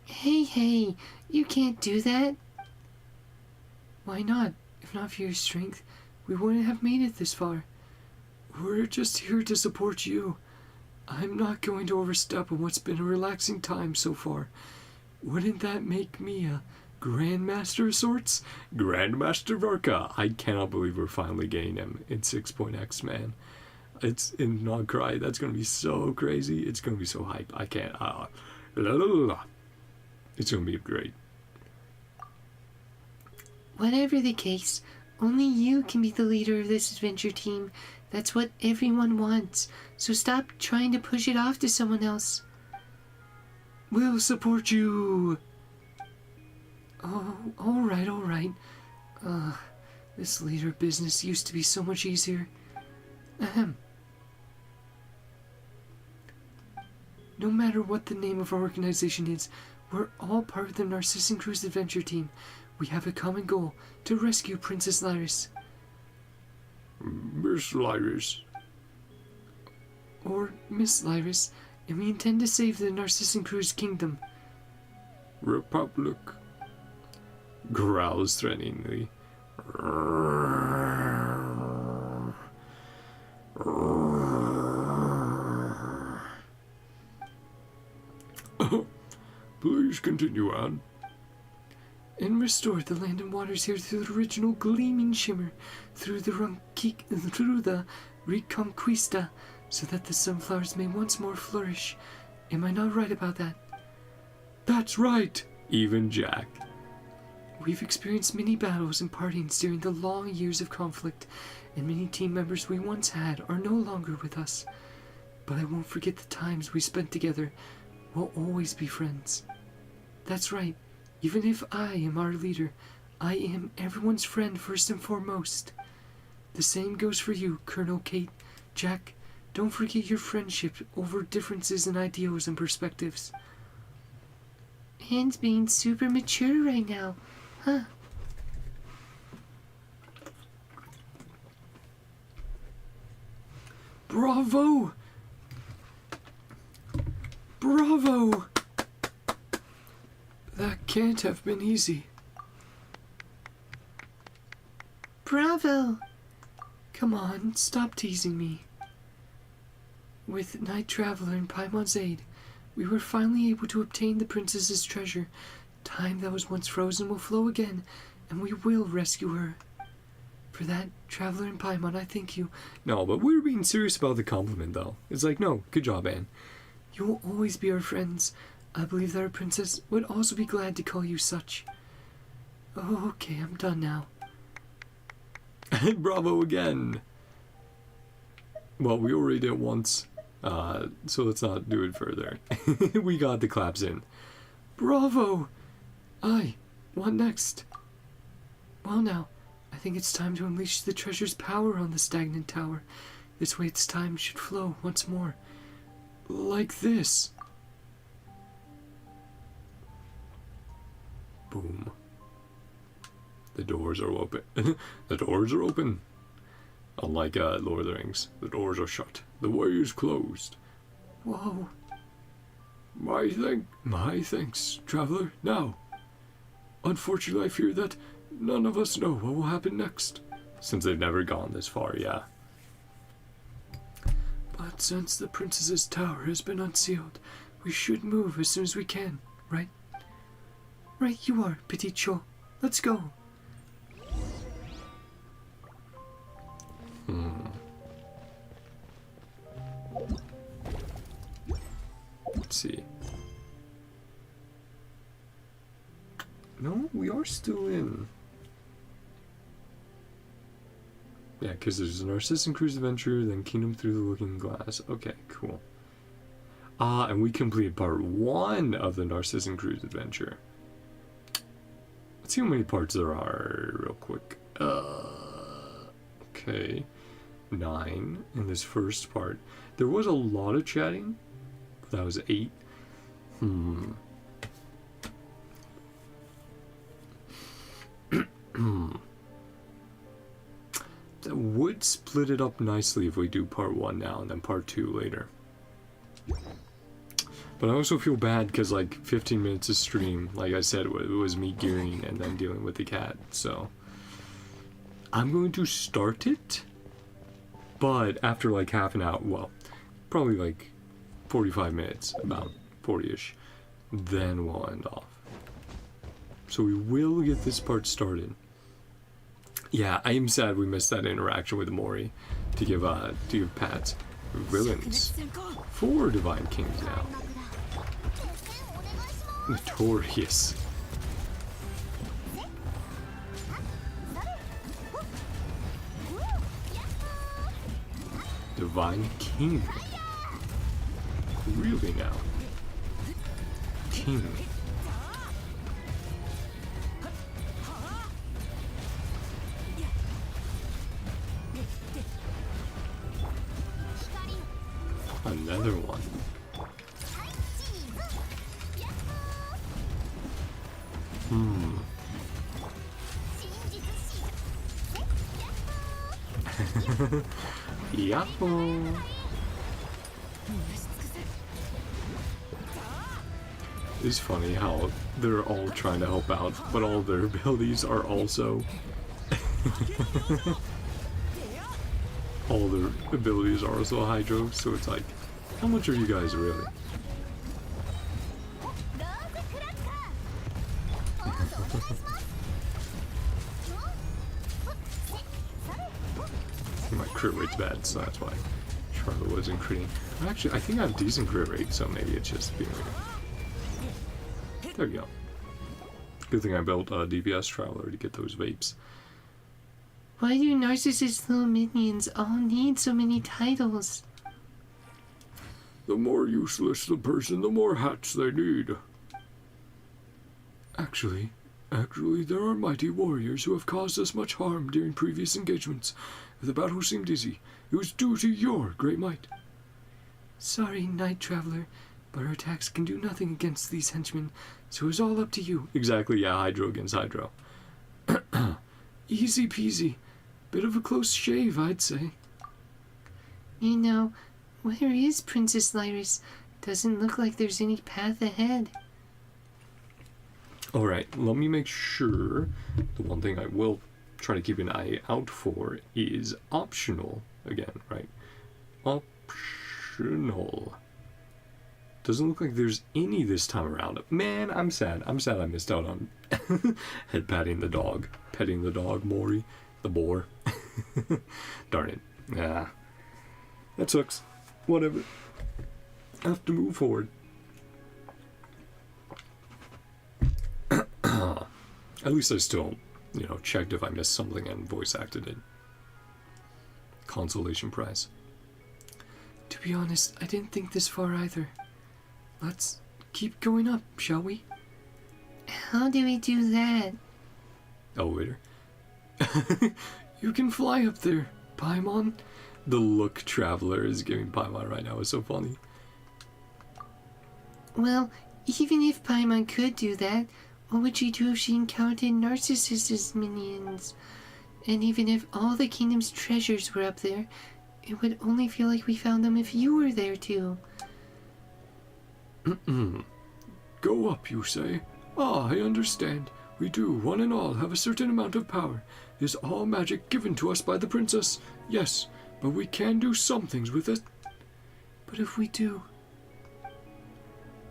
[SPEAKER 2] Hey, you can't do that. Why not? If not for your strength, we wouldn't have made it this far. We're just here to support you. I'm not going to overstep on what's been a relaxing time so far. Wouldn't that make me a Grandmaster of sorts?
[SPEAKER 1] Grandmaster Varka. I cannot believe we're finally getting him in 6.x, man. It's in not cry. That's gonna be so crazy. It's gonna be so hype. I can't. It's gonna be great.
[SPEAKER 2] Whatever the case, only you can be the leader of this adventure team. That's what everyone wants. So stop trying to push it off to someone else. We'll support you. Oh, all right. This leader business used to be so much easier. Ahem. No matter what the name of our organization is, we're all part of the Narzissenkreuz adventure team. We have a common goal, to rescue Princess Lyris.
[SPEAKER 1] Miss Lyris.
[SPEAKER 2] Or Miss Lyris, and we intend to save the Narzissenkreuz kingdom.
[SPEAKER 1] Republic. Growls threateningly. Please continue on.
[SPEAKER 2] And restore the land and waters here to the original gleaming shimmer through the Reconquista, so that the sunflowers may once more flourish. Am I not right about that?
[SPEAKER 1] That's right, even Jack.
[SPEAKER 2] We've experienced many battles and partings during the long years of conflict, and many team members we once had are no longer with us. But I won't forget the times we spent together. We'll always be friends. That's right. Even if I am our leader, I am everyone's friend first and foremost. The same goes for you, Colonel Kate. Jack, don't forget your friendship over differences in ideals and perspectives. And being super mature right now, huh?
[SPEAKER 1] Bravo! Bravo!
[SPEAKER 2] That can't have been easy.
[SPEAKER 4] Bravo!
[SPEAKER 2] Come on, stop teasing me. With Night Traveler and Paimon's aid, we were finally able to obtain the princess's treasure. Time that was once frozen will flow again, and we will rescue her. For that, Traveler and Paimon, I thank you.
[SPEAKER 1] No, but we were being serious about the compliment, though. It's like, no, good job, Anne.
[SPEAKER 2] You will always be our friends. I believe that our princess would also be glad to call you such. Oh, okay, I'm done now.
[SPEAKER 1] Bravo again. Well, we already did it once, so let's not do it further. We got the claps in.
[SPEAKER 2] Bravo! Aye, what next? Well now, I think it's time to unleash the treasure's power on the stagnant tower. This way its time should flow once more. Like this.
[SPEAKER 1] Boom. The doors are open. The doors are open. Unlike Lord of the Rings, the doors are shut. The way is closed.
[SPEAKER 2] Whoa.
[SPEAKER 1] My thanks, Traveler. Now, unfortunately, I fear that none of us know what will happen next. Since they've never gone this far, yeah.
[SPEAKER 2] But since the princess's tower has been unsealed, we should move as soon as we can, right? Right you are, Petit Cho. Let's go.
[SPEAKER 1] Let's see. No, we are still in. Yeah, because there's an Narzissenkreuz adventure, then Kingdom Through the Looking Glass. Okay, cool. And we completed part 1 of the Narzissenkreuz adventure. Let's see how many parts there are, real quick. Okay. 9 in this first part. There was a lot of chatting. That was 8. That would split it up nicely if we do part 1 now and then part 2 later. But I also feel bad because like 15 minutes of stream, like I said, it was me gearing and then dealing with the cat. So I'm going to start it, but after like half an hour, well, probably like 45 minutes, about 40-ish, then we'll end off. So we will get this part started. Yeah, I am sad we missed that interaction with Mori to give Pat villains 4 Divine Kings now. Notorious. Divine King. Really now? King. Another one. Yahoo! It's funny how they're all trying to help out, but all their abilities are also all their abilities are also hydro, so it's like, how much are you guys really? crit rate's bad, so that's why Charlotte wasn't critting. Actually, I think I have decent crit rate, so maybe it's just being weird. There we go. Good thing I built a DPS Traveler to get those vapes.
[SPEAKER 2] Why do Narcissus little minions all need so many titles?
[SPEAKER 1] The more useless the person, the more hats they need. Actually, there are mighty warriors who have caused us much harm during previous engagements. If the battle seemed easy, it was due to your great might.
[SPEAKER 2] Sorry, Night Traveler, but our attacks can do nothing against these henchmen, so it's all up to you.
[SPEAKER 1] Exactly, yeah, Hydro against Hydro.
[SPEAKER 2] Easy peasy. Bit of a close shave, I'd say.
[SPEAKER 4] You know, where is Princess Lyris? Doesn't look like there's any path ahead.
[SPEAKER 1] Alright, let me make sure. The one thing I will try to keep an eye out for is optional. Again, right? Optional. Doesn't look like there's any this time around. Man, I'm sad. I'm sad I missed out on head patting the dog. Petting the dog, Mori. The boar. Darn it. Yeah. That sucks. Whatever. Have to move forward. At least I still, checked if I missed something and voice acted it. Consolation prize.
[SPEAKER 2] To be honest, I didn't think this far either. Let's keep going up, shall we?
[SPEAKER 4] How do we do that?
[SPEAKER 1] Elevator.
[SPEAKER 2] You can fly up there, Paimon.
[SPEAKER 1] The look Traveler is giving Paimon right now is so funny.
[SPEAKER 4] Well, even if Paimon could do that, what would she do if she encountered Narcissus's minions? And even if all the kingdom's treasures were up there, it would only feel like we found them if you were there too.
[SPEAKER 1] Go up, you say? Ah, I understand. We do, one and all, have a certain amount of power. Is all magic given to us by the princess? Yes, but we can do some things with it.
[SPEAKER 2] But if we do...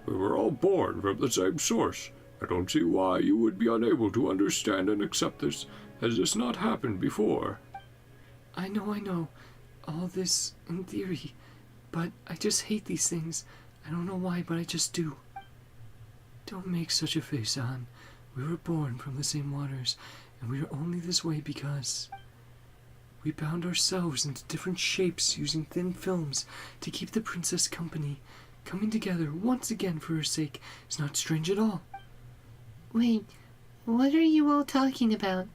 [SPEAKER 1] We were all born from the same source. I don't see why you would be unable to understand and accept this. Has this not happened before?
[SPEAKER 2] I know. All this in theory. But I just hate these things. I don't know why, but I just do. Don't make such a face, Anne. We were born from the same waters, and we are only this way because... we bound ourselves into different shapes using thin films to keep the princess company. Coming together once again for her sake is not strange at all.
[SPEAKER 4] Wait, what are you all talking about?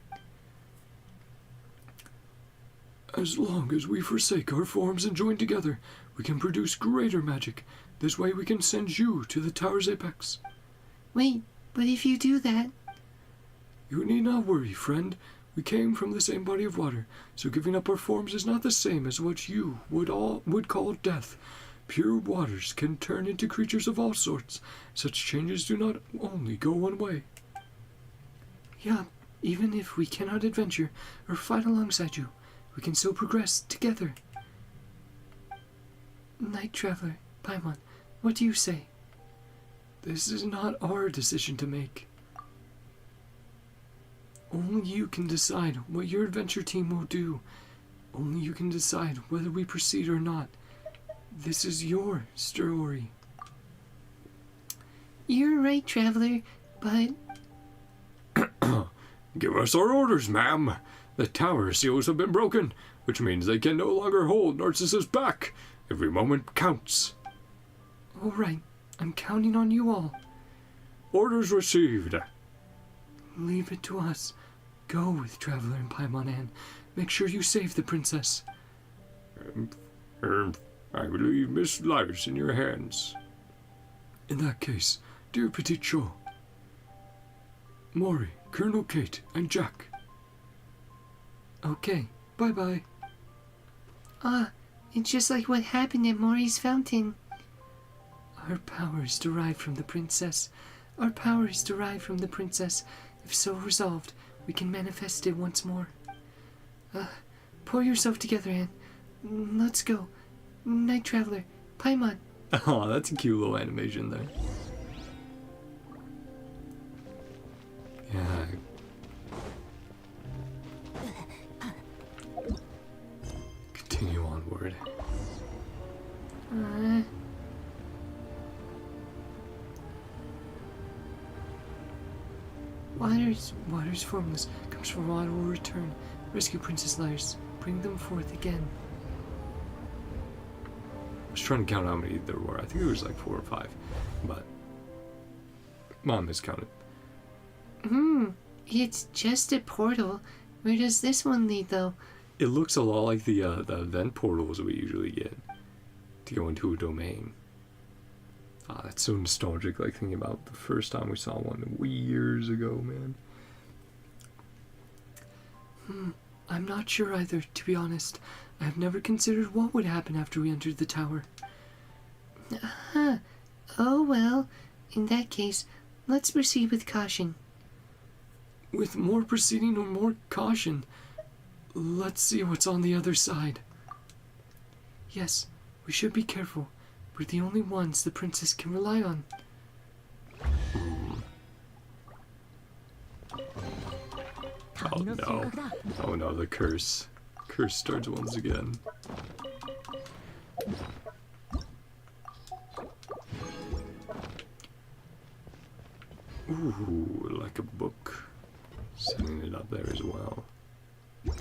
[SPEAKER 1] As long as we forsake our forms and join together, we can produce greater magic. This way we can send you to the tower's apex.
[SPEAKER 4] Wait, but if you do that...
[SPEAKER 1] You need not worry, friend. We came from the same body of water, so giving up our forms is not the same as what you would call death. Pure waters can turn into creatures of all sorts. Such changes do not only go one way.
[SPEAKER 2] Yeah, even if we cannot adventure or fight alongside you, we can still progress together. Night Traveler, Paimon, what do you say? This is not our decision to make. Only you can decide what your adventure team will do. Only you can decide whether we proceed or not. This is your story.
[SPEAKER 4] You're right, Traveler, but...
[SPEAKER 1] Give us our orders, ma'am. The tower seals have been broken, which means they can no longer hold Narcissus back. Every moment counts.
[SPEAKER 2] All right, I'm counting on you all.
[SPEAKER 1] Orders received.
[SPEAKER 2] Leave it to us. Go with Traveler and Paimon Anne. Make sure you save the princess.
[SPEAKER 1] I will leave Miss Lyris in your hands.
[SPEAKER 2] In that case, dear Petit Cho, Mori, Colonel Kate, and Jack. Okay, bye-bye.
[SPEAKER 4] It's just like what happened at Mori's fountain.
[SPEAKER 2] Our power is derived from the princess. Our power is derived from the princess. If so resolved, we can manifest it once more. Pull yourself together, Anne. Let's go. Night Traveler, Paimon.
[SPEAKER 1] Oh, that's a cute little animation there. Yeah.
[SPEAKER 2] Water's formless. Comes from water will return. Rescue Princess Lars. Bring them forth again.
[SPEAKER 1] I was trying to count how many there were. I think it was like 4 or 5, but Mom miscounted.
[SPEAKER 4] It's just a portal. Where does this one lead, though?
[SPEAKER 1] It looks a lot like the event portals we usually get to go into a domain. Ah, that's so nostalgic, like thinking about the first time we saw one years ago, man.
[SPEAKER 2] I'm not sure either, to be honest. I have never considered what would happen after we entered the tower.
[SPEAKER 4] Oh well. In that case, let's proceed with caution.
[SPEAKER 2] With more proceeding or more caution, let's see what's on the other side. Yes, we should be careful. We're the only ones the princess can rely on.
[SPEAKER 1] Oh no. Oh no, the curse. Curse starts once again. Ooh, like a book. Setting it up there as well. Go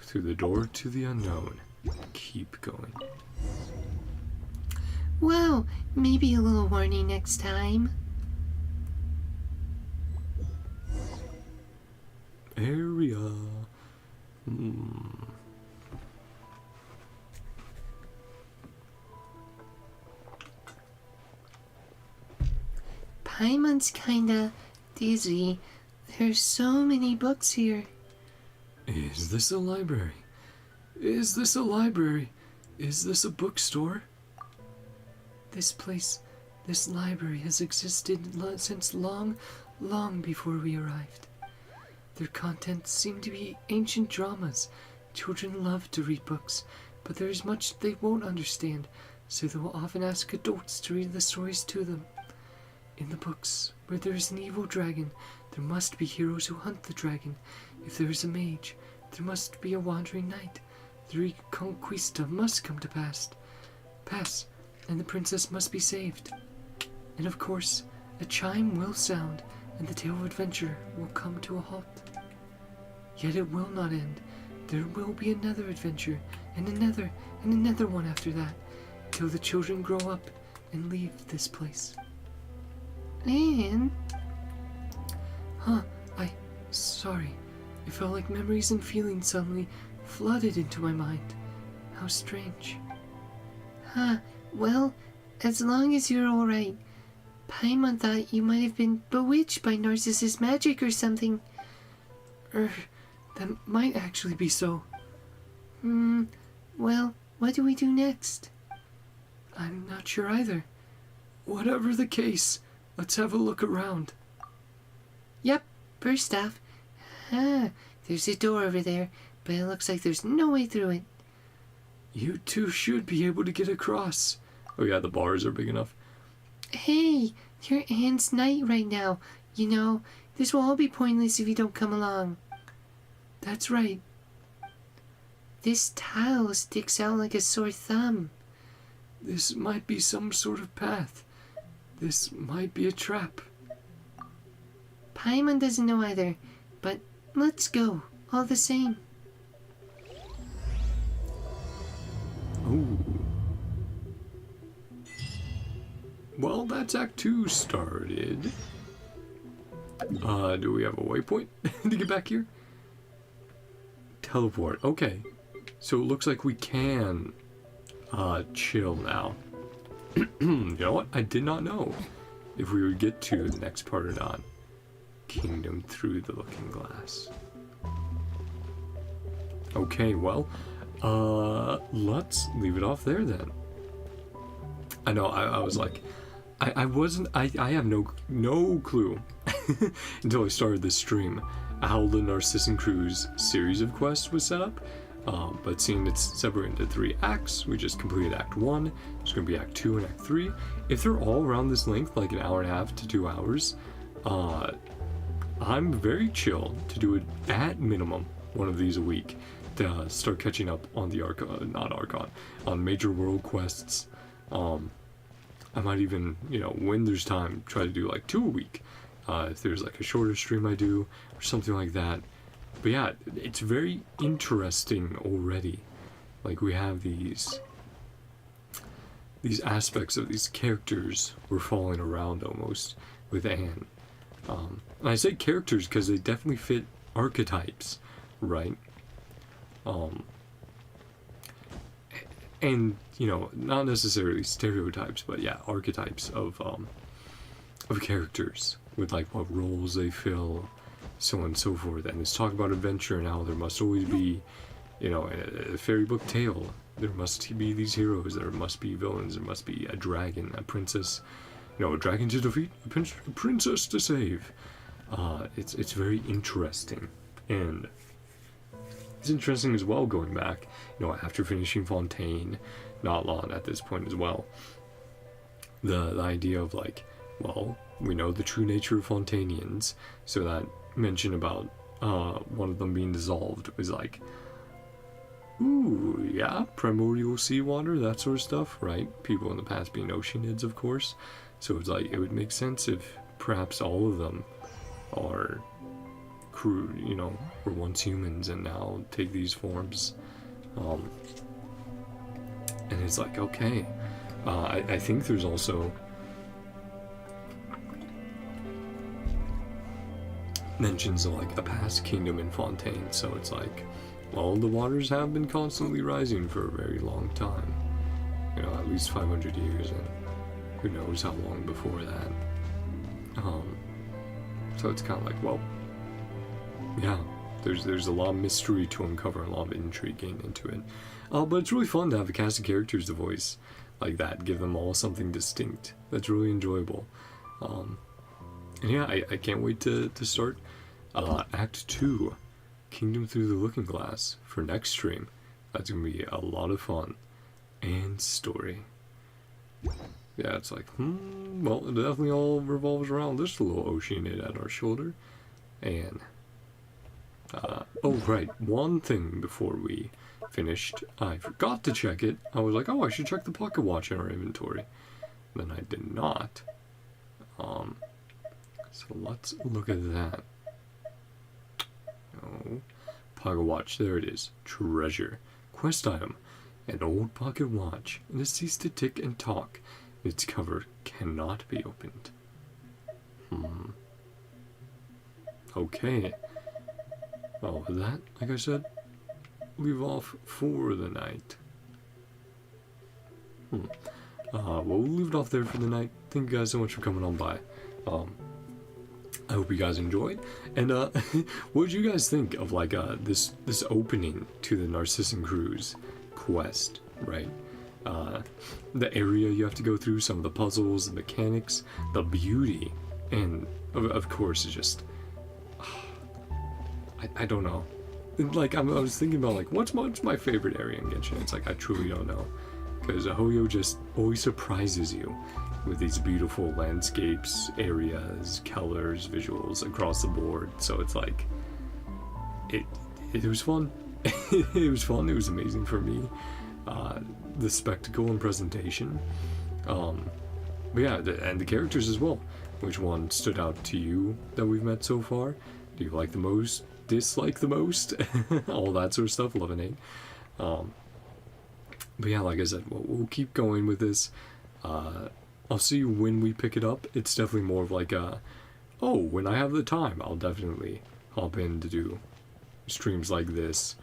[SPEAKER 1] through the door to the unknown. Keep going.
[SPEAKER 4] Well, maybe a little warning next time.
[SPEAKER 1] Area.
[SPEAKER 4] Paimon's kinda dizzy. There's so many books here.
[SPEAKER 2] Is this a library? Is this a library? Is this a bookstore? This place, this library has existed since long, long before we arrived. Their contents seem to be ancient dramas. Children love to read books, but there is much they won't understand, so they will often ask adults to read the stories to them. In the books, where there is an evil dragon, there must be heroes who hunt the dragon. If there is a mage, there must be a wandering knight. The Reconquista must come to pass, and the princess must be saved. And of course, a chime will sound, and the tale of adventure will come to a halt. Yet it will not end. There will be another adventure, and another one after that, till the children grow up and leave this place.
[SPEAKER 4] And
[SPEAKER 2] Sorry. It felt like memories and feelings suddenly flooded into my mind. How strange.
[SPEAKER 4] Well, as long as you're alright. Paimon thought you might have been bewitched by Narcissus magic or something.
[SPEAKER 2] That might actually be so.
[SPEAKER 4] Well, what do we do next?
[SPEAKER 2] I'm not sure either. Whatever the case, let's have a look around.
[SPEAKER 4] Yep, first off. There's a door over there, but it looks like there's no way through it.
[SPEAKER 2] You two should be able to get across.
[SPEAKER 1] Oh yeah, the bars are big enough.
[SPEAKER 4] Hey, you're Anne's knight right now. You know, this will all be pointless if you don't come along.
[SPEAKER 2] That's right.
[SPEAKER 4] This tile sticks out like a sore thumb.
[SPEAKER 2] This might be some sort of path. This might be a trap.
[SPEAKER 4] Paimon doesn't know either, but let's go, all the same.
[SPEAKER 1] Ooh. Well, that's Act 2 started. Do we have a waypoint to get back here? Teleport. Okay. So it looks like we can chill now. You know what? I did not know if we would get to the next part or not. Kingdom through the looking glass. Okay, well, let's leave it off there then. I know, I was like, I have no clue until I started this stream how the Narzissenkreuz series of quests was set up. But seeing it's separated into 3 acts, we just completed Act 1, there's going to be Act 2 and Act 3. If they're all around this length, like an hour and a half to 2 hours, I'm very chill to do it at minimum, one of these a week, to start catching up on the on major world quests. I might even, when there's time, try to do like 2 a week. if there's like a shorter stream I do or something like that. But yeah, it's very interesting already. Like, we have these aspects of these characters we're following around almost with Anne. And I say characters because they definitely fit archetypes, right? And, you know, not necessarily stereotypes, but yeah, archetypes of characters with like what roles they fill, so on and so forth. And it's talk about adventure and how there must always be, you know, a fairy book tale. There must be these heroes, there must be villains, there must be a dragon, a princess, you know, a dragon to defeat, a princess to save. It's very interesting, and it's interesting as well going back, you know, after finishing Fontaine, not long at this point as well. The idea of like, well, we know the true nature of Fontainians, so that mention about one of them being dissolved was like, ooh, yeah, primordial seawater, that sort of stuff, right? People in the past being oceanids, of course. So it's like, it would make sense if perhaps all of them are crew, you know, were once humans and now take these forms. And it's like, okay. I think there's also mentions of like a past kingdom in Fontaine, so it's like, well, the waters have been constantly rising for a very long time. You know, at least 500 years, and who knows how long before that. So it's kind of like, well, yeah, there's a lot of mystery to uncover, a lot of intrigue getting into it. But it's really fun to have a cast of characters to voice like that, give them all something distinct. That's really enjoyable. And yeah, I can't wait to start Act 2, Kingdom Through the Looking Glass, for next stream. That's gonna be a lot of fun. And story. Yeah, it's like, well, it definitely all revolves around this little oceanid at our shoulder. And, oh right, one thing before we finished, I forgot to check it. I was like, oh, I should check the pocket watch in our inventory. Then I did not. So let's look at that. Oh, pocket watch, there it is. Treasure. Quest item. An old pocket watch. It has ceased to tick and talk. Its cover cannot be opened. Okay. Well, with that, like I said, leave off for the night. Well, we'll leave it off there for the night. Thank you guys so much for coming on by. I hope you guys enjoyed. And what did you guys think of like this opening to the Narzissenkreuz quest, right? The area you have to go through, some of the puzzles, the mechanics, the beauty, and of course, it's just I don't know. Like I was thinking about like what's my favorite area in Genshin. It's like I truly don't know, because Hoyo just always surprises you with these beautiful landscapes, areas, colors, visuals across the board. So it's like it was fun. It was fun. It was amazing for me. The spectacle and presentation. But yeah, and the characters as well. Which one stood out to you that we've met so far? Do you like the most? Dislike the most? All that sort of stuff. Love and hate. But yeah, like I said, we'll keep going with this. I'll see you when we pick it up. It's definitely more of like when I have the time, I'll definitely hop in to do streams like this.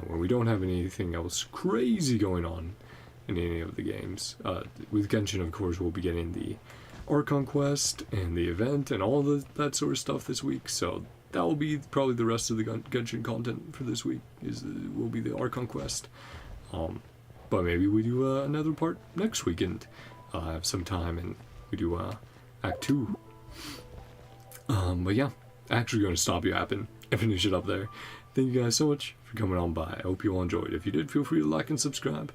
[SPEAKER 1] When we don't have anything else crazy going on in any of the games. With Genshin, of course, we'll be getting the Archon Quest and the event and all that sort of stuff this week. So that will be probably the rest of the Genshin content for this week. Will be the Archon Quest. But maybe we do another part next weekend. Have some time and we do Act 2. But yeah, actually going to stop you happen and finish it up there. Thank you guys so much for coming on by. I hope you all enjoyed. If you did, feel free to like and subscribe.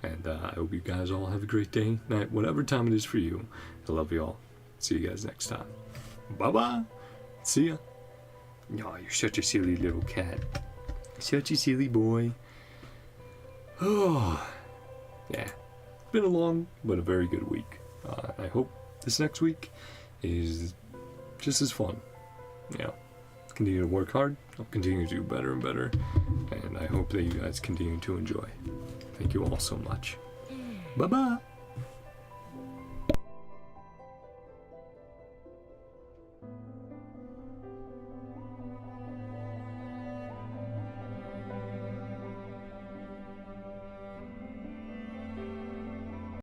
[SPEAKER 1] And I hope you guys all have a great day, night, whatever time it is for you. I love you all. See you guys next time. Bye-bye. See ya. Oh, you're such a silly little cat. Such a silly boy. Oh, yeah. Been a long but a very good week. I hope this next week is just as fun. Yeah. Continue to work hard. I'll continue to do better and better. And I hope that you guys continue to enjoy. Thank you all so much. Bye-bye.